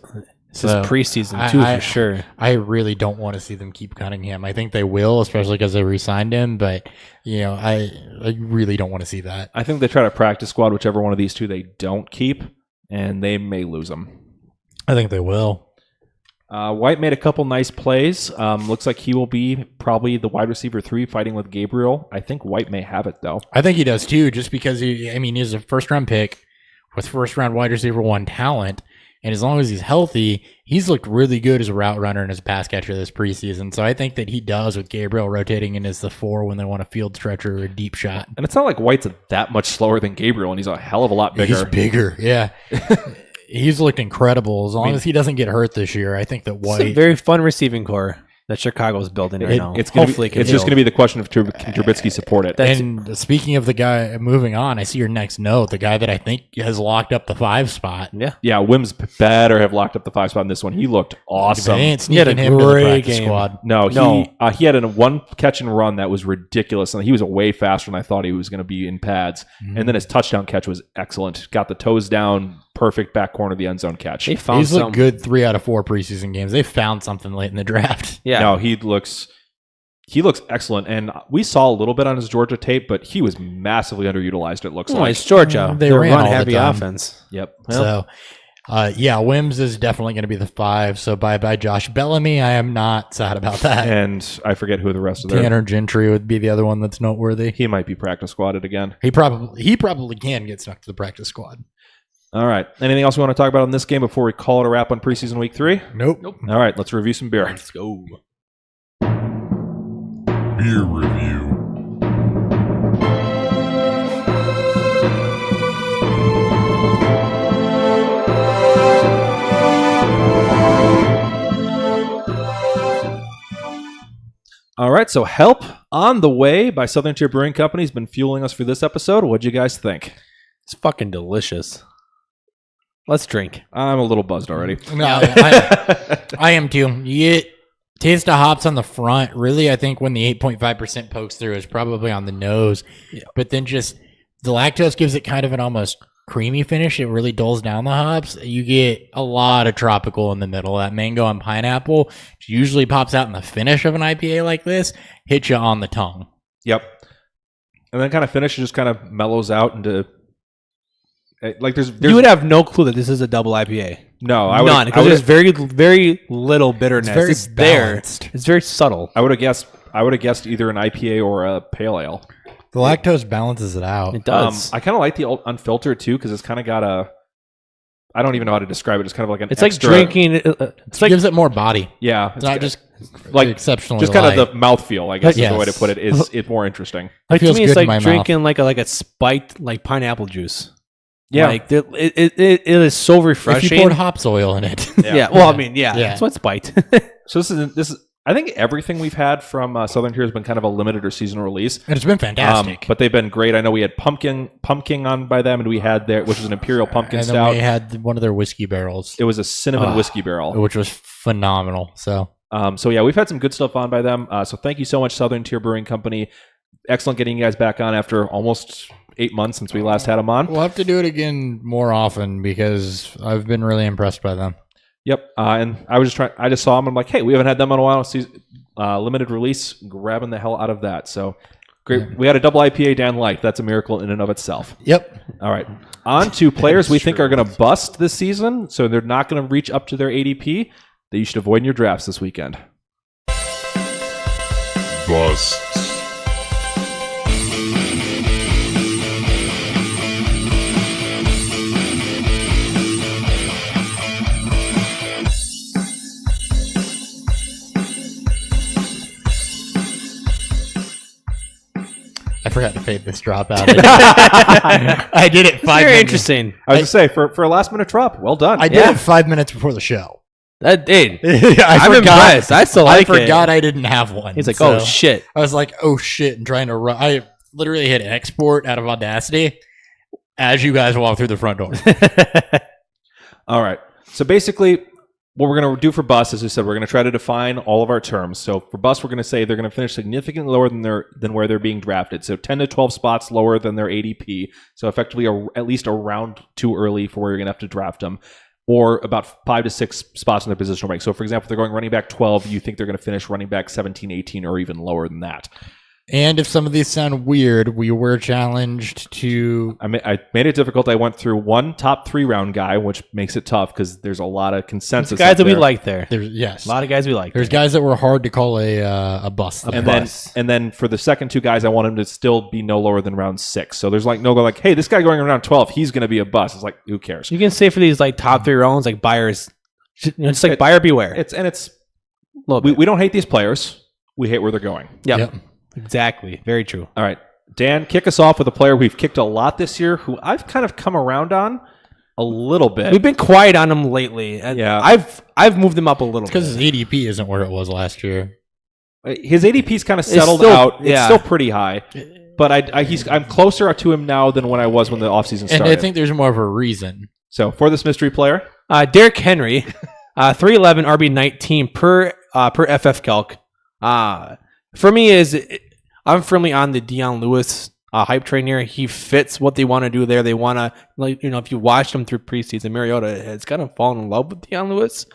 preseason too, for sure. I really don't want to see them keep Cunningham. I think they will, especially because they re-signed him. But I really don't want to see that. I think they try to practice squad whichever one of these two they don't keep, and they may lose them. I think they will. White made a couple nice plays. Looks like he will be probably the wide receiver 3 fighting with Gabriel. I think White may have it though. I think he does too, just because he's a first-round pick with first-round wide receiver 1 talent. And as long as he's healthy, he's looked really good as a route runner and as a pass catcher this preseason. So I think that he does with Gabriel rotating in as the 4 when they want a field stretcher or a deep shot. And it's not like White's that much slower than Gabriel, and he's a hell of a lot bigger. He's bigger, yeah. He's looked incredible. As long as he doesn't get hurt this year, I think that White... It's a very fun receiving core that Chicago's building right now. It's just going to be the question of can Trubisky support it. And speaking of the guy moving on, I see your next note, the guy that I think has locked up the 5 spot. Yeah, Wims better have locked up the 5 spot in this one. He looked awesome. He had a great game. Squad. No, he had a 1 catch and run that was ridiculous, and he was way faster than I thought he was going to be in pads. Mm-hmm. And then his touchdown catch was excellent. Got the toes down, perfect back corner of the end zone catch. He's looked good 3 out of 4 preseason games. They found something late in the draft. Yeah. No, he looks excellent, and we saw a little bit on his Georgia tape, but he was massively underutilized. It looks like it's Georgia. They ran run all heavy the time. Offense. Yep. So, Wims is definitely going to be the 5. So bye Josh Bellamy. I am not sad about that. And I forget who the rest of them. Tanner Gentry would be the other one that's noteworthy. He might be practice squadded again. He probably can get snuck to the practice squad. All right. Anything else we want to talk about in this game before we call it a wrap on preseason week 3? Nope. All right. Let's review some beer. Let's go. Beer review. All right. So Help on the Way by Southern Tier Brewing Company has been fueling us for this episode. What'd you guys think? It's fucking delicious. Let's drink. I'm a little buzzed already. No, I am too. You get taste of hops on the front. Really, I think when the 8.5% pokes through is probably on the nose. Yeah. But then just the lactose gives it kind of an almost creamy finish. It really dulls down the hops. You get a lot of tropical in the middle. That mango and pineapple usually pops out in the finish of an IPA like this, hits you on the tongue. Yep. And then kind of finish, it just kind of mellows out into... Like there's you would have no clue that this is a double IPA. No, none. Because there's very little bitterness. It's very balanced. there. It's very subtle. I would have guessed either an IPA or a pale ale. The lactose balances it out. It does. I kind of like the unfiltered too because it's kind of got a. I don't even know how to describe it. It's kind of like an. It's extra, like drinking. It's like gives it more body. Yeah, It's not just like exceptionally just kind light. of the mouthfeel. I guess Yes. is the way to put it. Is it more interesting? like to feels me, it's good in like my drinking like a spiked like pineapple juice. Yeah, Like it is so If refreshing. you poured hops oil in it. yeah. Well, I mean, yeah. Yeah. That's what's spiked. So this is. I think everything we've had from Southern Tier has been kind of a limited or seasonal release. And it's been fantastic. But they've been great. I know we had pumpkin on by them, and we had which was an imperial pumpkin and then stout. we had one of their whiskey barrels, It was a cinnamon whiskey barrel. which was phenomenal. So So yeah, we've had some good stuff on by them. So thank you so much, Southern Tier Brewing Company. Excellent getting you guys back on after almost 8 months since we last had them on. we'll have to do it again more often because I've been really impressed by them. Yep. And I just saw them. I'm like, hey, we haven't had them in a while. Limited release, grabbing the hell out of that. So great. Yeah. We had a double IPA Dan Light. That's a miracle in and of itself. Yep. All right. On to players we think are going to bust this season. So they're not going to reach up to their ADP that you should avoid in your drafts this weekend. Busts. I forgot to fade this drop out. I did it 5 Very minutes. interesting. I was going to say, for a last minute drop, well done. I did it 5 minutes before the show. That did. I'm impressed. I still like I forgot it. I didn't have one. He's like, so oh shit. I was like, oh shit, and trying to run. I literally hit export out of Audacity as you guys walk through the front door. All right. So basically, what we're going to do for bus, as I said, we're going to try to define all of our terms. So for bus, we're going to say they're going to finish significantly lower than where they're being drafted. So 10 to 12 spots lower than their ADP. So effectively at least a round too early for where you're going to have to draft them. Or about 5 to 6 spots in their positional rank. So for example, if they're going running back 12, you think they're going to finish running back 17, 18, or even lower than that. And if some of these sound weird, we were challenged to. I made it difficult. I went through one top 3 round guy, which makes it tough because there's a lot of consensus. Guys out that we there. like there. There's yes, A lot of guys we like. there's guys that were hard to call a bust. And there. then for the second 2 guys, I want him to still be no lower than round 6. So there's like hey, this guy going around 12, he's going to be a bust. It's like, who cares? You can say for these like top 3 rounds, like buyers, it's like buyer beware. It's Little bit. we don't hate these players. We hate where they're going. Yep. Exactly. Very true. All right, Dan, kick us off with a player we've kicked a lot this year, who I've kind of come around on a little bit. We've been quiet on him lately. And Yeah. I've moved him up a little because bit. his ADP isn't where it was last year. His ADP's kind of settled still- out. It's yeah. still pretty high, but I'm closer to him now than when I was when the offseason And started. I think there's more of a reason. So for this mystery player, Derrick Henry, 311 RB 19 per FF calc. For me I'm firmly on the Deion Lewis hype train here. He fits what they want to do there. They want to, if you watch him through preseason, Mariota has kind of fallen in love with Deion Lewis.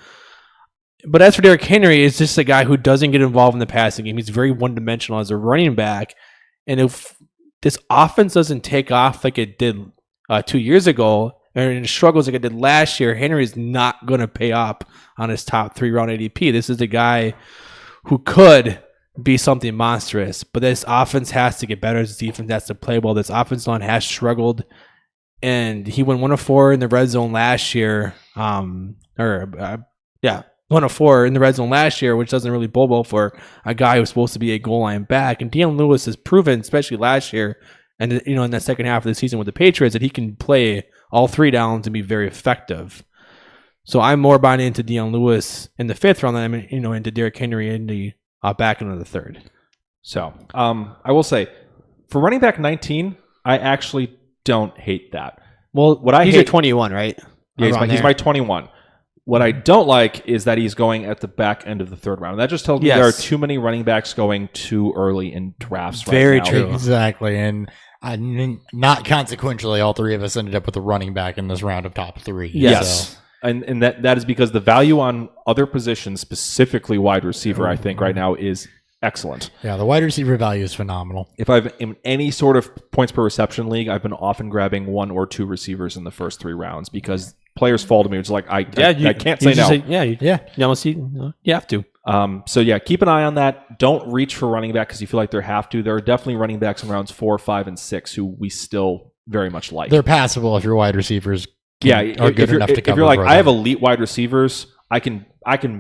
But as for Derrick Henry, it's just a guy who doesn't get involved in the passing game. He's very one-dimensional as a running back. And if this offense doesn't take off like it did 2 years ago, and it struggles like it did last year, Henry is not going to pay up on his top 3 round ADP. This is the guy who could be something monstrous, but this offense has to get better. This defense has to play well. This offense line has struggled and he went 1 of 4 in the red zone last year. 1 of 4 in the red zone last year, which doesn't really bode well for a guy who's supposed to be a goal line back. And Dion Lewis has proven, especially last year, and in the second half of the season with the Patriots, that he can play all 3 downs and be very effective. So I'm more buying into Dion Lewis in the 5th round than I'm into Derrick Henry in the back end of the 3rd. So I will say, for running back 19, I actually don't hate that. Well, he's your 21, right? Yeah, he's my 21. What I don't like is that he's going at the back end of the 3rd round. That just tells me there are too many running backs going too early in drafts right now. Very true. Exactly. And not consequentially, all 3 of us ended up with a running back in this round of top 3. Yes. So. And that is because the value on other positions, specifically wide receiver, I think right now is excellent. Yeah, the wide receiver value is phenomenal. If I've in any sort of points per reception league, I've been often grabbing 1 or 2 receivers in the first 3 rounds because players fall to me. It's like I can't say no. You have to. So yeah, keep an eye on that. Don't reach for running back because you feel like they have to. There are definitely running backs in rounds 4, 5, and 6 who we still very much like. They're passable if your wide receivers are good enough to cover. If you're like, I have elite wide receivers, I can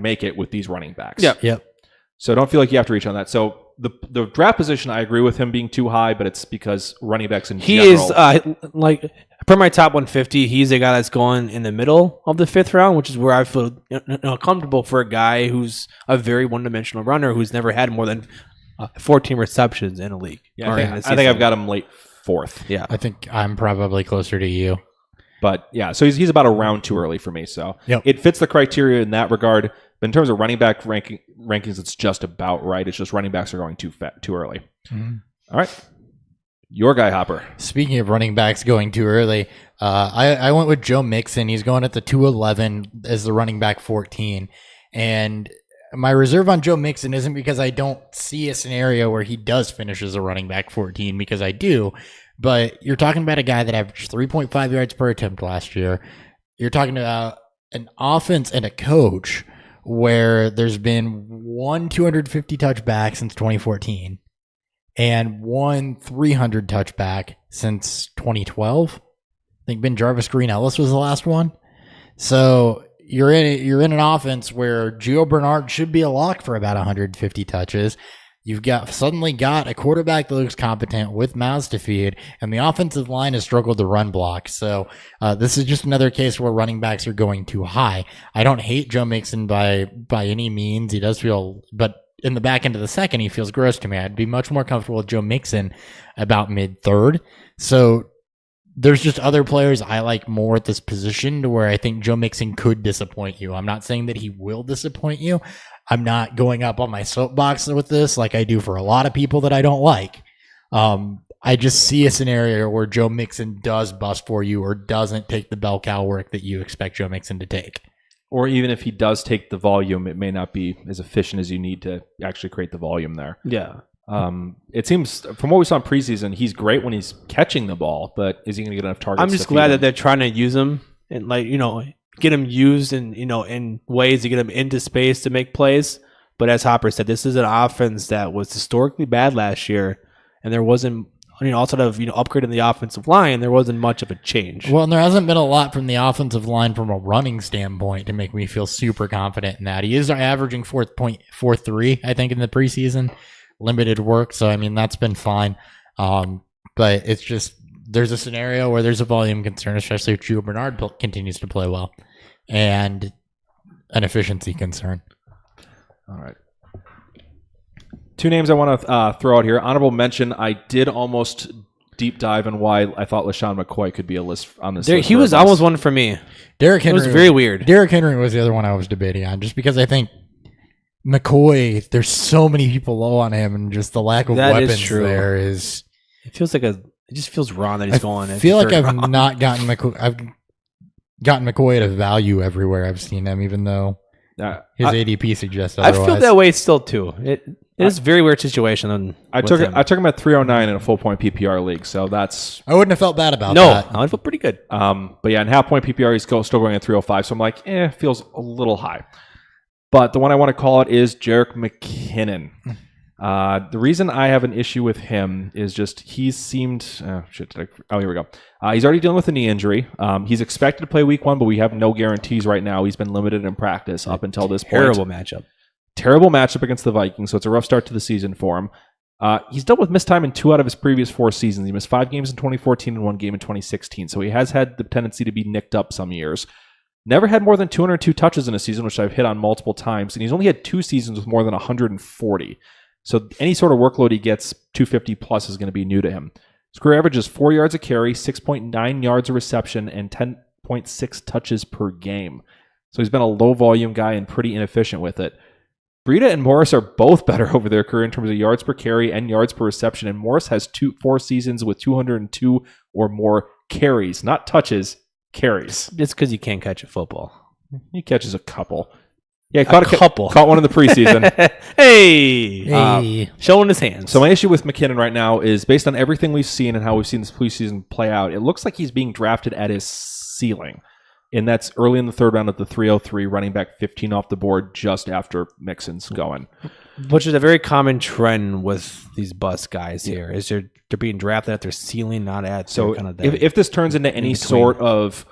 make it with these running backs. Yep. So don't feel like you have to reach on that. So the draft position, I agree with him being too high, but it's because running backs in general. He is per my top 150. He's a guy that's going in the middle of the 5th round, which is where I feel comfortable for a guy who's a very one-dimensional runner who's never had more than 14 receptions in a league. Yeah, I think I've got him late 4th. Yeah, I think I'm probably closer to you. But yeah, so he's about a round too early for me. So It fits the criteria in that regard. But in terms of running back rankings, it's just about right. It's just running backs are going too early. Mm-hmm. All right. Your guy, Hopper. Speaking of running backs going too early, I went with Joe Mixon. He's going at the 211 as the running back 14. And my reserve on Joe Mixon isn't because I don't see a scenario where he does finish as a running back 14, because I do. But you're talking about a guy that averaged 3.5 yards per attempt last year. You're talking about an offense and a coach where there's been 1 250 touchback since 2014 and 1 300 touchback since 2012. I think Ben Jarvis Green Ellis was the last one. So you're in an offense where Gio Bernard should be a lock for about 150 touches. You've suddenly got a quarterback that looks competent with mouths to feed, and the offensive line has struggled to run block. So this is just another case where running backs are going too high. I don't hate Joe Mixon by any means. He does feel, but in the back end of the second, he feels gross to me. I'd be much more comfortable with Joe Mixon about mid-third. So there's just other players I like more at this position to where I think Joe Mixon could disappoint you. I'm not saying that he will disappoint you. I'm not going up on my soapbox with this like I do for a lot of people that I don't like. I just see a scenario where Joe Mixon does bust for you or doesn't take the bell cow work that you expect Joe Mixon to take. Or even if he does take the volume, it may not be as efficient as you need to actually create the volume there. Yeah. It seems from what we saw in preseason, he's great when he's catching the ball, but is he going to get enough targets? I'm just glad that they're trying to use him and get him used in ways to get him into space to make plays. But as Hopper said, this is an offense that was historically bad last year, and there wasn't, outside of upgrading the offensive line, there wasn't much of a change. Well, and there hasn't been a lot from the offensive line from a running standpoint to make me feel super confident in that. He is averaging 4.43, I think, in the preseason. Limited work, so that's been fine. But it's just there's a scenario where there's a volume concern, especially if Gio Bernard continues to play well, and an efficiency concern. All right. 2 names I want to throw out here. Honorable mention, I did almost deep dive in why I thought LaShawn McCoy could be a list on this list. He was almost one for me. Derrick Henry was very weird. Derrick Henry was the other one I was debating on, just because I think McCoy, there's so many people low on him, and just the lack of weapons there is. It feels like it just feels wrong that he's going. I feel like I've not gotten McCoy. I've gotten McCoy at a value everywhere I've seen him, even though his ADP suggests otherwise. I feel that way still too. It is a very weird situation. I took him at 309 in a full point PPR league, so that's. I wouldn't have felt bad about that. No, I felt pretty good. But yeah, in half point PPR, he's still going at 305, so I'm like, feels a little high. But the one I want to call it is Jerick McKinnon. The reason I have an issue with him is just he's seemed... here we go. He's already dealing with a knee injury. He's expected to play week 1, but we have no guarantees right now. He's been limited in practice up until this point. Terrible matchup Against the Vikings, so it's a rough start to the season for him. He's dealt with missed time in 2 out of his previous 4 seasons. He missed 5 games in 2014 and 1 game in 2016, so he has had the tendency to be nicked up some years. Never had more than 202 touches in a season, which I've hit on multiple times, and he's only had 2 seasons with more than 140. So any sort of workload he gets, 250 plus, is going to be new to him. His career average is 4 yards a carry, 6.9 yards a reception, and 10.6 touches per game. So he's been a low-volume guy and pretty inefficient with it. Breida and Morris are both better over their career in terms of yards per carry and yards per reception, and Morris has 4 seasons with 202 or more carries, not touches, carries. It's because you can't catch a football. He catches a couple. Yeah, caught one in the preseason. Hey. Showing his hands. So my issue with McKinnon right now is based on everything we've seen and how we've seen this preseason play out, it looks like he's being drafted at his ceiling. And that's early in the 3rd round at the 303, running back 15 off the board just after Mixon's going. Which is a very common trend with these bust guys here, is they're being drafted at their ceiling, not at so kind of if this turns into any sort of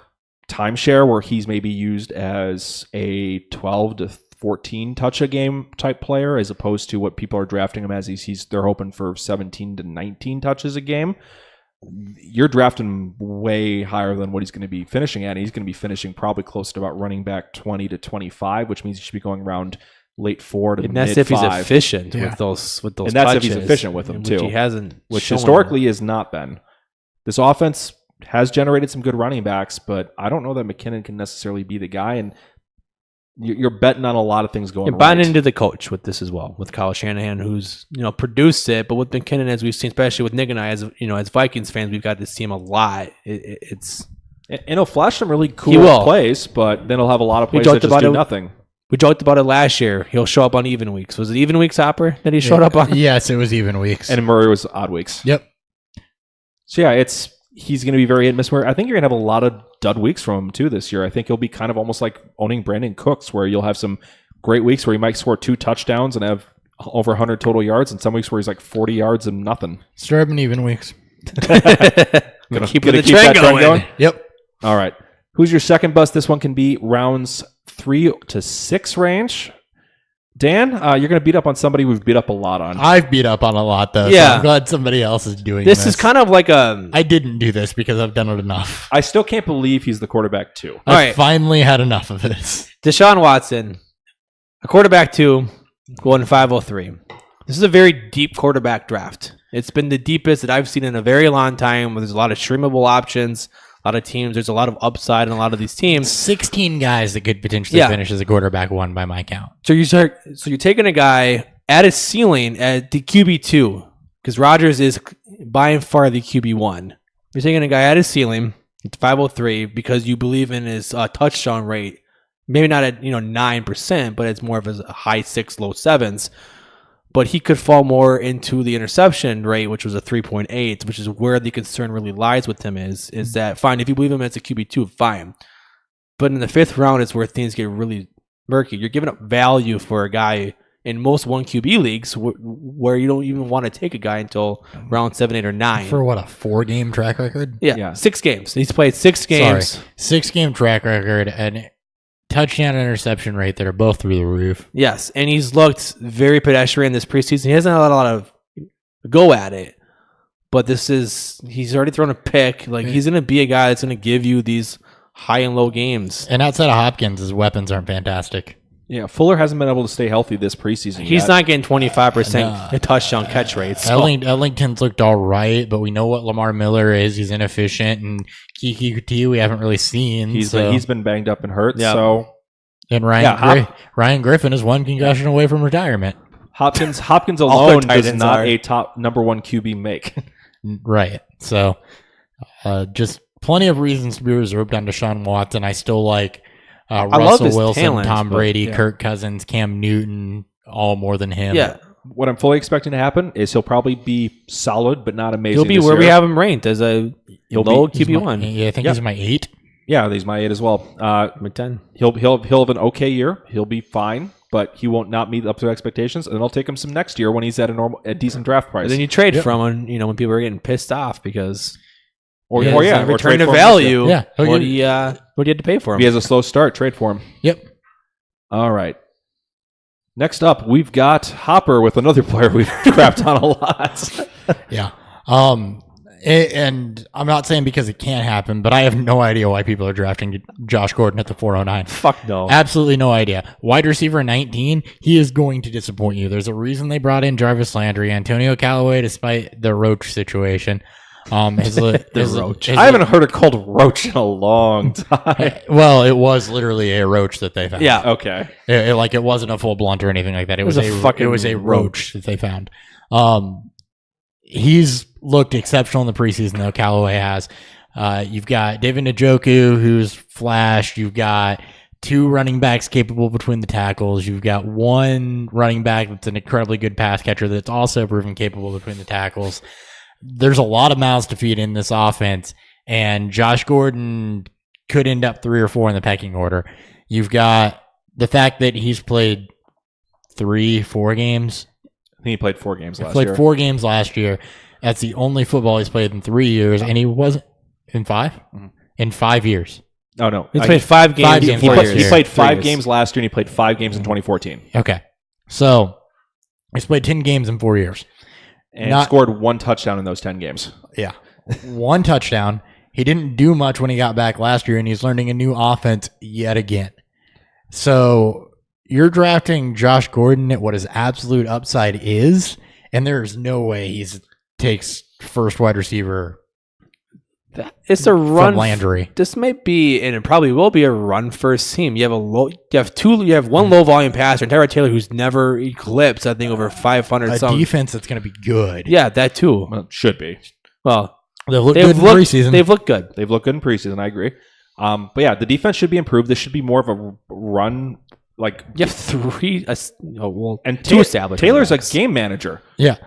timeshare where he's maybe used as a 12 to 14 touch a game type player, as opposed to what people are drafting him as, they're hoping for 17 to 19 touches a game, you're drafting way higher than what he's going to be finishing at. He's going to be finishing probably close to about running back 20 to 25, which means he should be going around late 4 to mid 5. And that's if he's efficient with those and touches. that's if he's efficient with them too. Which he hasn't. Which historically has not been. This offense has generated some good running backs, but I don't know that McKinnon can necessarily be the guy. And you're betting on a lot of things going right. Buying into the coach with this as well, with Kyle Shanahan, who's produced it. But with McKinnon, as we've seen, especially with Nick and I, as Vikings fans, we've got to see him a lot. And he'll flash some really cool plays, but then he'll have a lot of plays that just do nothing. We joked about it last year. He'll show up on even weeks. Was it even weeks, Hopper, that he showed up on? Yes, it was even weeks. And Murray was odd weeks. Yep. So yeah, he's going to be very hit and miss. I think you're going to have a lot of dud weeks from him too this year. I think he'll be kind of almost like owning Brandon Cooks, where you'll have some great weeks where he might score 2 touchdowns and have over 100 total yards, and some weeks where he's like 40 yards and nothing. Start him even weeks. Gonna keep the trend going. Yep. All right. Who's your second bust? This one can be rounds 3 to 6 range. Dan, you're going to beat up on somebody we've beat up a lot on. I've beat up on a lot, though. Yeah. So I'm glad somebody else is doing this. This is kind of like a... I didn't do this because I've done it enough. I still can't believe he's the quarterback 2. I finally had enough of this. Deshaun Watson, a quarterback 2, going 503. This is a very deep quarterback draft. It's been the deepest that I've seen in a very long time, where there's a lot of streamable options, a lot of teams. There's a lot of upside in a lot of these teams. 16 guys that could potentially finish as a quarterback 1 by my count. So you're taking a guy at his ceiling at the QB2, because Rodgers is by far the QB1. You're taking a guy at his ceiling at 503 because you believe in his touchdown rate. Maybe not at 9%, but it's more of a high 6, low 7s. But he could fall more into the interception rate, which was a 3.8, which is where the concern really lies with him is that, fine, if you believe him as a QB2, fine. But in the 5th round is where things get really murky. You're giving up value for a guy in most 1 QB leagues where you don't even want to take a guy until round 7, 8, or 9. For what, a 4-game track record? Yeah, 6 games. He's played 6 games. Sorry, 6-game track record and touchdown and interception rate that are both through the roof. Yes, and he's looked very pedestrian this preseason. He hasn't had a lot of go at it, but he's already thrown a pick. Like, he's going to be a guy that's going to give you these high and low games. And outside of Hopkins, his weapons aren't fantastic. Yeah, Fuller hasn't been able to stay healthy this preseason He's not getting 25% touchdown catch rates. So. Ellington's looked all right, but we know what Lamar Miller is. He's inefficient, and Kiki Kuti we haven't really seen. He's been banged up and hurt. Yep. So, and Ryan Griffin is 1 concussion away from retirement. Hopkins alone does not a top number 1 QB make. Right. So, just plenty of reasons to be reserved on Deshaun Watson. I still like Russell Wilson, talent, Tom Brady, Kirk Cousins, Cam Newton, all more than him. Yeah. What I'm fully expecting to happen is he'll probably be solid, but not amazing. He'll be where we have him ranked as a low QB1. Yeah, I think he's my 8. Yeah, he's my 8 as well. My 10. He'll have an okay year. He'll be fine. but he won't not meet up to expectations, and then I'll take him some next year when he's at a decent draft price. And then you trade from him, when people are getting pissed off because or return trade to for him value. Yeah. What do you have to pay for him? If he has a slow start, trade for him. Yep. All right. Next up, we've got Hopper with another player we've crapped on a lot. Yeah. And I'm not saying because it can't happen, but I have no idea why people are drafting Josh Gordon at the 409. Fuck no. Absolutely no idea. Wide receiver 19, he is going to disappoint you. There's a reason they brought in Jarvis Landry, Antonio Callaway, despite the Roach situation. Roach. I haven't heard it called Roach in a long time. Well, it was literally a roach that they found. Yeah. Okay. It wasn't a full blunt or anything like that. It was a roach that they found. He's looked exceptional in the preseason, though. Callaway has. You've got David Njoku, who's flashed. You've got 2 running backs capable between the tackles. You've got 1 running back that's an incredibly good pass catcher that's also proven capable between the tackles. There's a lot of mouths to feed in this offense, and Josh Gordon could end up 3 or 4 in the pecking order. You've got the fact that he's played 3-4 games. I think he played 4 games last year. year. Played 4 games last year. That's the only football he's played in 3 years, and he wasn't in 5? Mm-hmm. In 5 years. Oh, no. He played 5 games. 5 games. He played 5 games last year, and he played 5 games in 2014. Okay. So, he's played 10 games in 4 years. And scored 1 touchdown in those 10 games. Yeah. 1 touchdown. He didn't do much when he got back last year, and he's learning a new offense yet again. So you're drafting Josh Gordon at what his absolute upside is, and there's no way he takes first wide receiver. It's a run from Landry. This might be, and it probably will be, a run first team. You have one low volume passer, Tyrod Taylor, who's never eclipsed, I think, over 500. A defense that's going to be good. Yeah, that too. Well, it should be. Well, they've looked good in preseason. They've looked good. They've looked good in preseason. I agree. But yeah, the defense should be improved. This should be more of a run. Like you have 3, and 2 established. Taylor's a game manager. Yeah.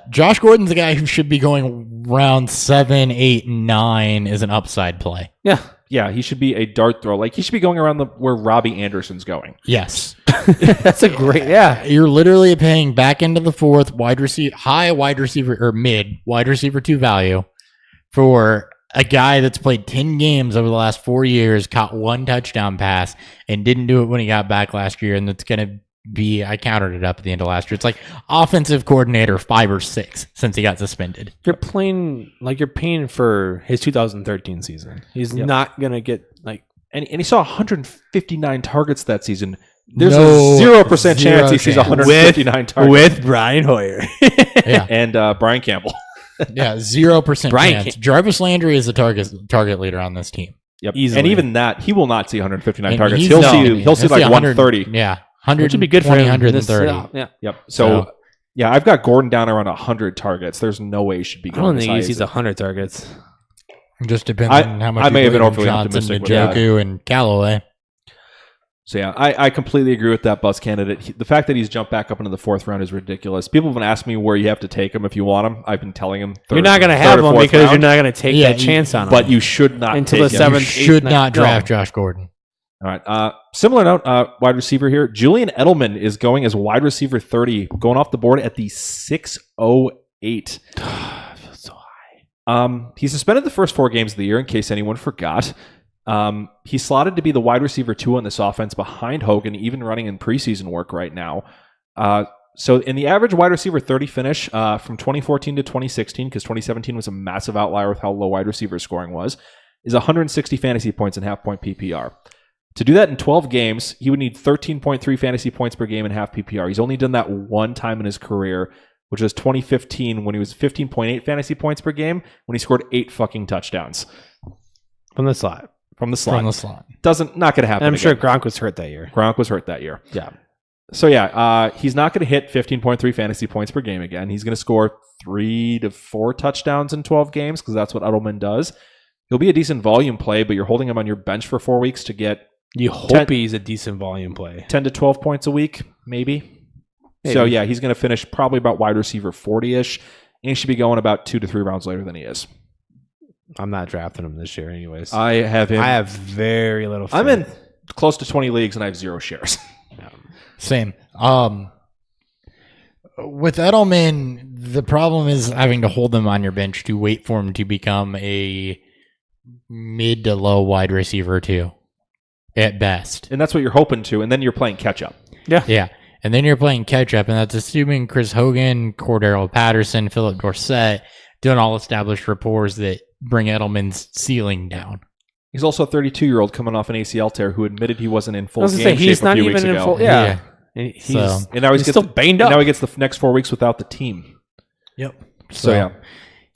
Josh Gordon's the guy who should be going round 7, 8, and 9 as an upside play. Yeah, he should be a dart throw. Like he should be going around where Robbie Anderson's going. Yes. That's a great, You're literally paying back into the 4th high wide receiver or mid wide receiver 2 value for a guy that's played 10 games over the last 4 years, caught 1 touchdown pass, and didn't do it when he got back last year, and that's going to be, I counted it up at the end of last year. It's like offensive coordinator 5 or 6 since he got suspended. You're paying for his 2013 season. He's not gonna get and he saw 159 targets that season. There's a 0% chance he sees 159 targets with Brian Hoyer. And Brian Campbell. 0% chance. Jarvis Landry is the target leader on this team. Yep, easily. And even that he will not see 159 and targets. He'll see like 130. Yeah. 100, which would be good for him. 130. Yep. So, I've got Gordon down around 100 targets. There's no way he should be going. I don't think he sees 100 targets. It just depends on how much I may have been overly Johnson, optimistic with Njoku, and Callaway. So, I completely agree with that bus candidate. The fact that he's jumped back up into the 4th round is ridiculous. People have been asking me where you have to take him if you want him. I've been telling him you're not going to have him because you're not going to take that chance on him. But you should not until the 7th. You should not draft Josh Gordon. All right. Similar note, wide receiver here. Julian Edelman is going as wide receiver 30, going off the board at the 608. So high. He suspended the first 4 games of the year, in case anyone forgot. He's slotted to be the wide receiver 2 on this offense behind Hogan, even running in preseason work right now. So in the average wide receiver 30 finish from 2014 to 2016, because 2017 was a massive outlier with how low wide receiver scoring was, is 160 fantasy points and half-point PPR. To do that in 12 games, he would need 13.3 fantasy points per game and half PPR. He's only done that 1 time in his career, which was 2015 when he was 15.8 fantasy points per game when he scored 8 fucking touchdowns. From the slot. From the slot. Not going to happen. And I'm sure Gronk was hurt that year. Yeah. So he's not going to hit 15.3 fantasy points per game again. He's going to score 3 to 4 touchdowns in 12 games because that's what Edelman does. He'll be a decent volume play, but you're holding him on your bench for 4 weeks to get... You hope he's a decent volume play. 10 to 12 points a week, maybe. So, he's going to finish probably about wide receiver 40-ish, and he should be going about 2 to 3 rounds later than he is. I'm not drafting him this year anyways. I have him. I have very little faith. I'm in close to 20 leagues, and I have 0 shares. Same. With Edelman, the problem is having to hold them on your bench to wait for him to become a mid to low wide receiver too, at best. And that's what you're hoping to, and then you're playing catch up. Yeah. And then you're playing catch up, and that's assuming Chris Hogan, Cordero Patterson, Philip Dorsett doing all established rapports that bring Edelman's ceiling down. He's also a 32-year-old coming off an ACL tear who admitted he wasn't in full I was game gonna say, shape he's a not few even weeks in ago. full. Yeah. And he's And now he's still banged up. Now he gets the next 4 weeks without the team. Yep. So yeah.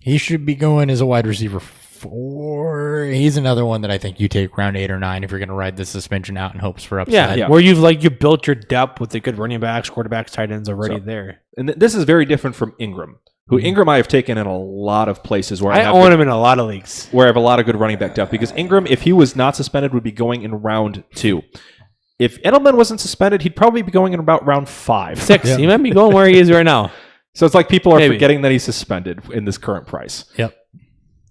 He should be going as a wide receiver 4. He's another one that I think you take round 8 or 9 if you're going to ride the suspension out in hopes for upside. Yeah. Where you built your depth with the good running backs, quarterbacks, tight ends already there. And this is very different from Ingram, who Ingram I have taken in a lot of places where I own him in a lot of leagues. where I have a lot of good running back depth, because Ingram, if he was not suspended, would be going in round 2. If Edelman wasn't suspended, he'd probably be going in about round 5. 6. Yeah. He might be going where he is right now. So it's like people are Maybe. forgetting that he's suspended in this current price. Yep.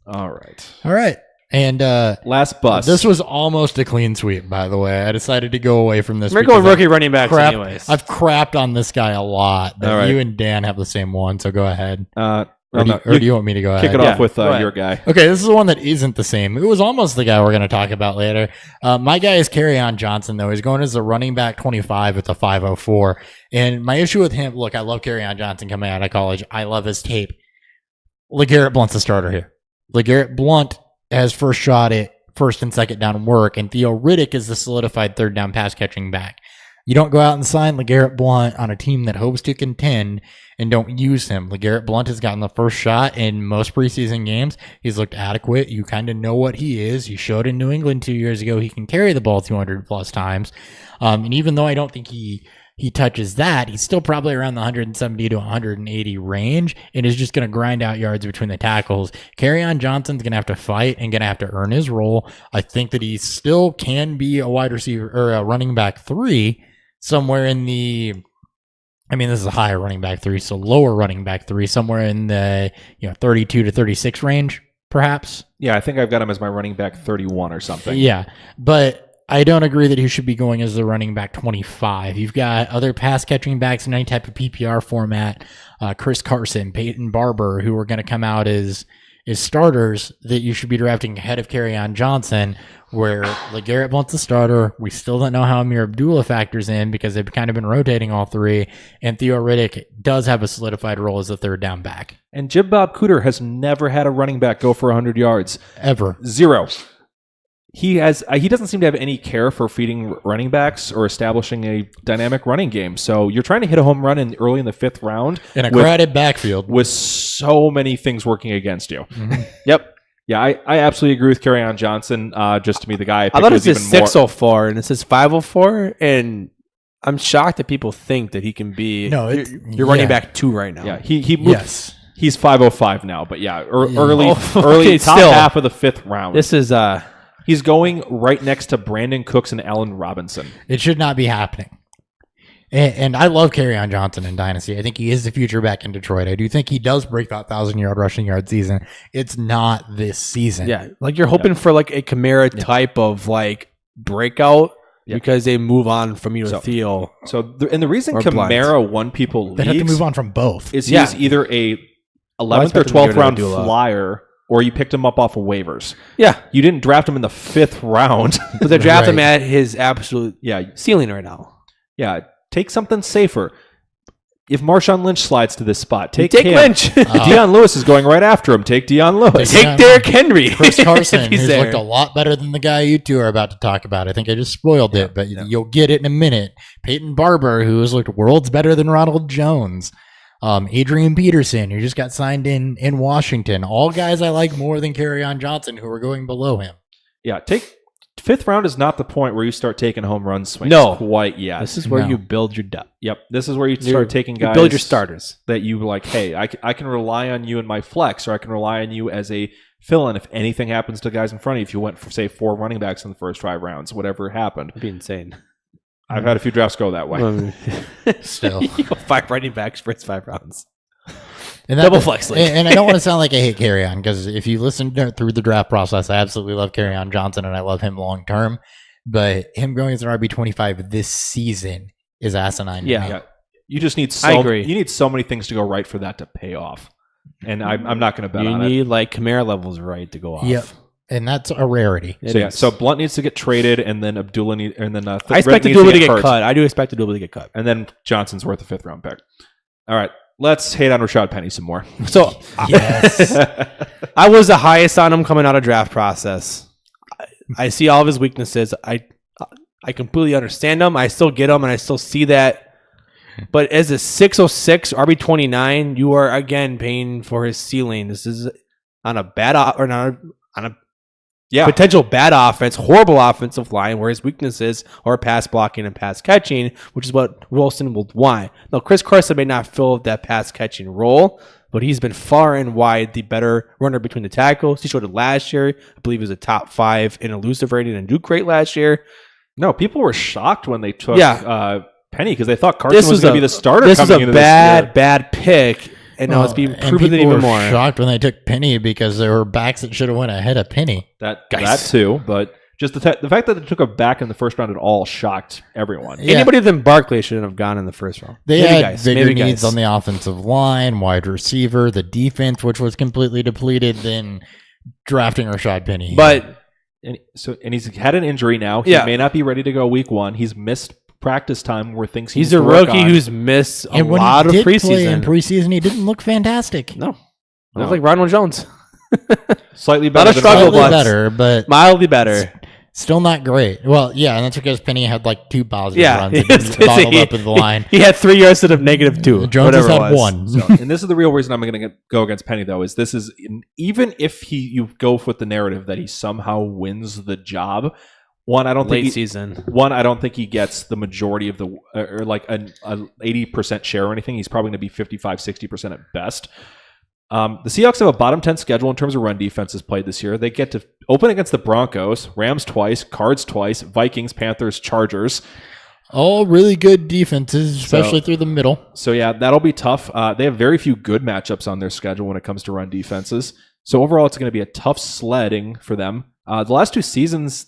All right. All right. And Last bust. this was almost a clean sweep, by the way. I decided to go away from this. We're going because rookie running backs anyways. I've crapped on this guy a lot. But All right. You and Dan have the same one, so go ahead. or Do you want me to go ahead? kick it off with go ahead. your guy. Okay, this is the one that isn't the same. It was almost the guy we're going to talk about later. My guy is Kerryon Johnson, though. He's going as a running back 25 with a 504. And my issue with him, look, I love Kerryon Johnson coming out of college. I love his tape. LeGarrette Blount's the starter here. LeGarrette Blount has first shot at first and second down work, and Theo Riddick is the solidified third down pass catching back. You don't go out and sign LeGarrette Blount on a team that hopes to contend and don't use him. LeGarrette Blount has gotten the first shot in most preseason games. He's looked adequate. You kind of know what he is. He showed in New England 2 years ago he can carry the ball 200 plus times. And even though I don't think he touches that, he's still probably around the 170 to 180 range and is just going to grind out yards between the tackles. Kerryon Johnson's going to have to fight and going to have to earn his role. I think that he still can be a wide receiver or a running back 3 somewhere in the, I mean, this is a higher running back 3, so lower running back 3, somewhere in the 32 to 36 range, perhaps. Yeah, I think I've got him as my running back 31 or something. Yeah, but I don't agree that he should be going as the running back 25. You've got other pass catching backs in any type of PPR format, Chris Carson, Peyton Barber, who are going to come out as starters that you should be drafting ahead of Kerryon Johnson, where LeGarrette Blount's the starter. We still don't know how Amir Abdullah factors in because they've kind of been rotating all 3, and Theo Riddick does have a solidified role as a third down back. And Jim Bob Cooter has never had a running back go for 100 yards. Ever. 0. He doesn't seem to have any care for feeding running backs or establishing a dynamic running game. So you're trying to hit a home run early in the 5th round In a crowded backfield. with so many things working against you. Mm-hmm. Yep. Yeah, I absolutely agree with Kerryon Johnson. Just to me, the guy I picked I thought it was says even more. 604 and it says 504, and I'm shocked that people think that he can be your running back 2 right now. Yeah, he moved. Yes. He's 505 now, but yeah, early okay, top still. half of the 5th round. This is He's going right next to Brandon Cooks and Allen Robinson. It should not be happening. And I love Kerryon Johnson in Dynasty. I think he is the future back in Detroit. I do think he does break that 1,000-yard rushing yard season. It's not this season. yeah, like you're hoping for like a Kamara type of like breakout because they move on from either Theo. So the reason Or Kamara won people They'd have to leagues move on from both. is Yeah. he's either a 11th or expected them to 12th get rid round of Abdullah. flyer, or you picked him up off of waivers. Yeah, You didn't draft him in the 5th round. but they draft him Right. at his absolute yeah, ceiling right now. yeah. Take something safer. If Marshawn Lynch slides to this spot, take him. Lynch. Deion Lewis is going right after him. Take Deion Lewis. Take Derrick Henry. Chris if Carson, he's who's there. looked a lot better than the guy you two are about to talk about. I think I just spoiled it, but you'll get it in a minute. Peyton Barber, who has looked worlds better than Ronald Jones. Adrian Peterson, who just got signed in Washington. All guys I like more than Kerryon Johnson, who are going below him. Yeah, 5th round is not the point where you start taking home run swings. No. Quite yet. This is where No. you build your depth. Yep. This is where you start taking You guys. build your starters. That you like, hey, I can rely on you in my flex, or I can rely on you as a fill-in if anything happens to guys in front of you. If you went for, say, 4 running backs in the first 5 rounds, whatever happened. It'd be insane. I've had a few drafts go that way. Still. You go 5 running backs first 5 rounds. And Double flex league. And I don't want to sound like I hate Kerryon, because if you listen through the draft process, I absolutely love Kerryon Johnson and I love him long term. But him going as an RB25 this season is asinine. Yeah. To me. Yeah. You just need I agree. You need so many things to go right for that to pay off. And I'm not going to bet You on it. need like Kamara levels right to go off. Yep. And that's a rarity. So Blunt needs to get traded, and then Abdullah I expect Abdullah to get cut. I do expect Abdullah to get cut. and then Johnson's worth a 5th round pick. All right, let's hate on Rashad Penny some more. So Yes. I was the highest on him coming out of draft process. I see all of his weaknesses. I completely understand them. I still get them, and I still see that. But as a 606 RB29, you are again paying for his ceiling. This is on a bad or not on a potential bad offense, horrible offensive line, where his weaknesses are pass blocking and pass catching, which is what Wilson will want. Now, Chris Carson may not fill that pass catching role, but he's been far and wide the better runner between the tackles. He showed it last year. I believe he was a top 5 in elusive rating and Duke rate last year. No, people were shocked when they took Penny because they thought Carson This was going to be the starter. This was coming a into this year. bad pick, and now it's being proven people even were more. shocked when they took Penny because there were backs that should have went ahead of Penny. That too, but just the fact that they took a back in the first round at all shocked everyone. Yeah. Anybody than Barkley shouldn't have gone in the first round. They Maybe had guys, bigger maybe needs guys. on the offensive line, wide receiver, the defense, which was completely depleted, than drafting Rashad Penny. But And he's had an injury now. He may not be ready to go week 1. He's missed practice time where things he's a rookie who's missed a lot of Play in preseason. preseason, he didn't look fantastic. No. Looked like Ronald Jones. slightly better. Not a struggle, Slightly but better, but mildly better. still not great. Well, yeah, and that's because Penny had like 2 positive Yeah, runs that didn't bottled up at the line. He had 3 yards instead of -2. Jones has whatever had it was. 1. And this is the real reason I'm going to go against Penny, though, is this is even if you go with the narrative that he somehow wins the job. One, I don't Late think season. I don't think he gets the majority of the or like an 80% share or anything. He's probably going to be 55-60% at best. The Seahawks have a bottom 10 schedule in terms of run defenses played this year. They get to open against the Broncos, Rams twice, Cards twice, Vikings, Panthers, Chargers. All really good defenses, especially through the middle. So yeah, that'll be tough. They have very few good matchups on their schedule when it comes to run defenses. So overall, it's going to be a tough sledding for them. The last 2 seasons,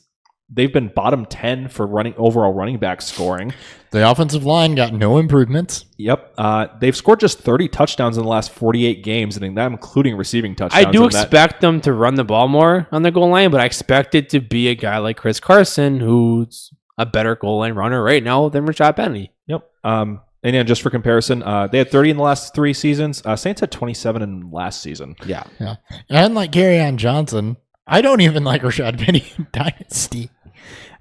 they've been bottom 10 for overall running back scoring. The offensive line got no improvements. Yep. They've scored just 30 touchdowns in the last 48 games, and that including receiving touchdowns. I do expect them to run the ball more on the goal line, but I expect it to be a guy like Chris Carson, who's a better goal line runner right now than Rashad Penny. Yep. And then just for comparison, they had 30 in the last 3 seasons. Saints had 27 in last season. Yeah. And like Kerryon Johnson, I don't even like Rashad Penny in Dynasty.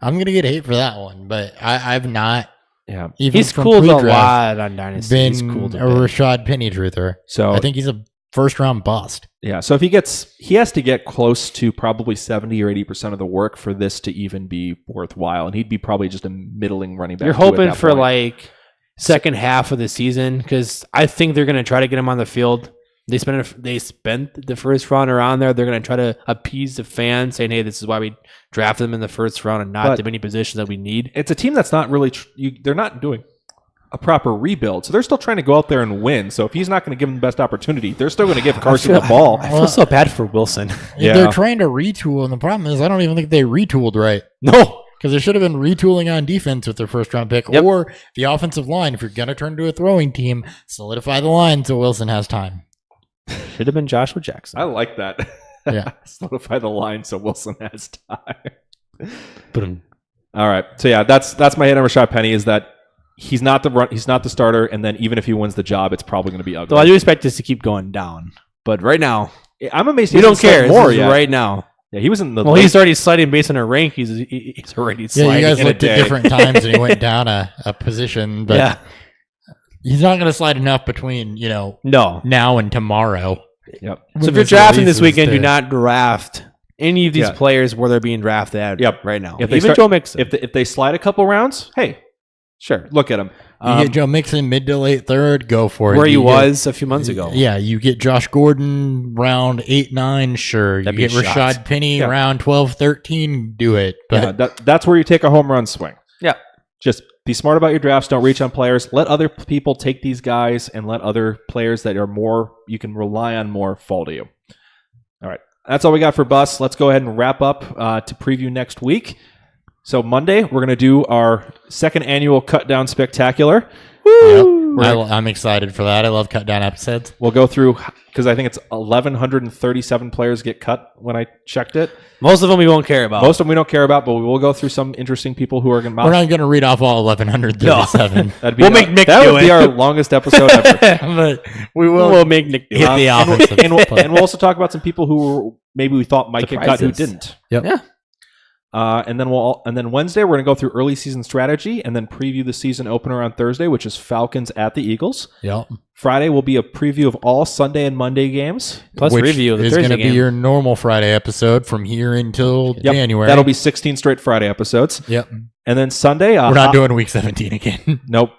I'm going to get hate for that one, but I've not. Yeah. Even He's from cooled a pre-draft lot on Dynasty. been He's cooled a a bit. Rashad Penny truther. So I think he's a first round bust. yeah. So if he has to get close to probably 70 or 80% of the work for this to even be worthwhile, and he'd be probably just a middling running back. You're too at hoping that for point. like second half of the season because I think they're going to try to get him on the field. They spent the first round around there. They're going to try to appease the fans, saying, "Hey, this is why we drafted them in the first round and not But the many positions that we need." It's a team that's not really they're not doing a proper rebuild, so they're still trying to go out there and win. So if he's not going to give them the best opportunity, they're still going to give Carson the ball. I feel so bad for Wilson. Yeah. They're trying to retool, and the problem is I don't even think they retooled right. No. Because they should have been retooling on defense with their first round pick, Yep. or the offensive line. If you're going to turn to a throwing team, solidify the line so Wilson has time. Should have been Joshua Jackson. I like that. Yeah. Solidify the line so Wilson has time. Boom. All right. So yeah, that's my hit on Rashad Penny is that he's not the starter, and then even if he wins the job, it's probably going to be ugly. So I do expect this to keep going down, but right now I'm amazed we he don't hasn't care. slid more This is yet. right now. Yeah, he was in the. Well, he's already sliding based on our rank. He's already Yeah, sliding. you guys in a looked at day. different times and he went down a position, but Yeah. he's not going to slide enough between, No. now and tomorrow. Yep. So if you're drafting this weekend, do not draft any of these Yeah. players where they're being drafted at Yep. right now. If they Even start- Joe Mixon. If they slide a couple rounds, hey, Sure. look at him. You get Joe Mixon mid to late third, go for it. Where he You get- was a few months ago. Yeah, you get Josh Gordon round 8-9, sure. That'd you be get shots. Rashad Penny Yeah. round 12-13, do it. But Yeah, that's where you take a home run swing. Yeah. Just be smart about your drafts. Don't reach on players. Let other people take these guys, and let other players that are more you can rely on more fall to you. All right, that's all we got for Bus. Let's go ahead and wrap up to preview next week. So Monday, we're going to do our second annual Cut Down Spectacular. Yep. I'm excited for that. I love cut down episodes. We'll go through, because I think it's 1,137 players get cut when I checked it. Most of them we won't care about. Most of them we don't care about, but we will go through some interesting people who are going to... We're not going to read off all 1,137. We'll make Nick that do would it. be our longest episode ever. But we'll make Nick do hit it. the and offensive. and we'll also talk about some people who maybe we thought might get cut who Surprises. didn't. Yep. Yeah. And then Wednesday we're going to go through early season strategy and then preview the season opener on Thursday, which is Falcons at the Eagles. Yep. Friday will be a preview of all Sunday and Monday games. Plus Which review of the is Thursday going to game. be your normal Friday episode from here until Yep, January. that'll be 16 straight Friday episodes. Yep. And then Sunday, We're not doing week 17 again. Nope.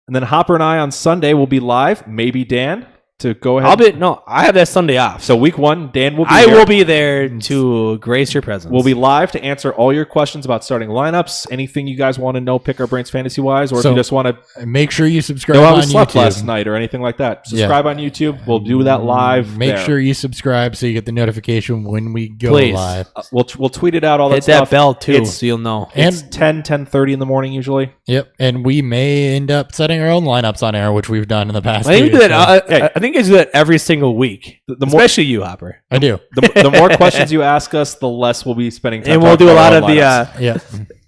And then Hopper and I on Sunday will be live. Maybe Dan to go ahead. I have that Sunday off. So week 1, Dan will be I there. will be there to grace your presence. We'll be live to answer all your questions about starting lineups, anything you guys want to know, pick our brains fantasy-wise, or if So, you just want to Make sure you subscribe know how on we slept YouTube. last night or anything like that. Subscribe on YouTube. We'll do that live. Make there. sure you subscribe so you get the notification when we go Please. live. We'll tweet it out, all that hit stuff. that bell too, It's- so you'll know. It's 10:30 in the morning usually. Yep. And we may end up setting our own lineups on air, which we've done in the past. I think we few do years, that. so- I think I do that every single week, The more especially you, Hopper. I do. the more questions you ask us, the less we'll be spending time. And we'll talking do a about lot our of the. lineups. Yeah.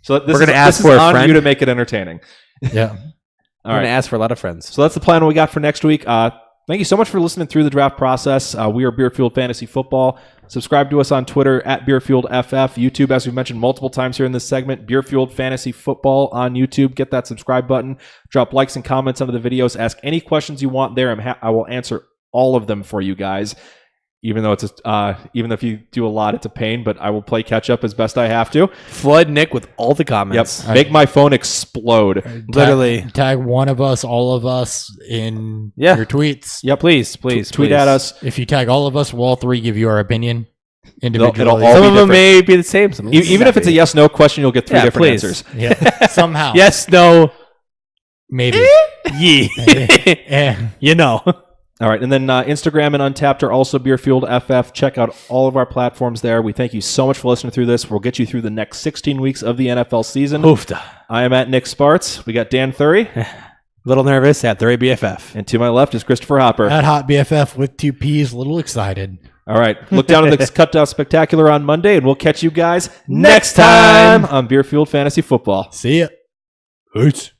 So this we're gonna is, ask this for is a on friend. you to make it entertaining. Yeah. All We're gonna right. ask for a lot of friends. So that's the plan we got for next week. Thank you so much for listening through the draft process. We are Beer Fueled Fantasy Football. Subscribe to us on Twitter at Beer Fueled FF. YouTube, as we've mentioned multiple times here in this segment, Beer Fueled Fantasy Football on YouTube. Get that subscribe button. Drop likes and comments under the videos. Ask any questions you want there. I will answer all of them for you guys. Even though even if you do a lot, it's a pain. But I will play catch up as best I have to. Flood Nick with all the comments. Yep. Make my phone explode. Literally. Tag one of us, all of us in Yeah. your tweets. Yep. Please, Tweet at us. If you tag all of us, we'll all three give you our opinion individually. It'll all Some be of them different. may be the same. Some of them Even may if it's a not yes/no question, you'll get 3 Yeah, different please. answers. Yeah. Somehow. be. Yes, no, Maybe. ye. Yeah. You know. All right, and then Instagram and Untapped are also Beer Fueled FF. Check out all of our platforms there. We thank you so much for listening through this. We'll get you through the next 16 weeks of the NFL season. Oofda. I am at Nick Sparts. We got Dan Thury, Little nervous at the BFF. and to my left is Christopher Hopper. At Hot BFF with 2 P's, a little excited. All right, look down at the Cut Down Spectacular on Monday, and we'll catch you guys next time on Beer Fueled Fantasy Football. See ya. Peace.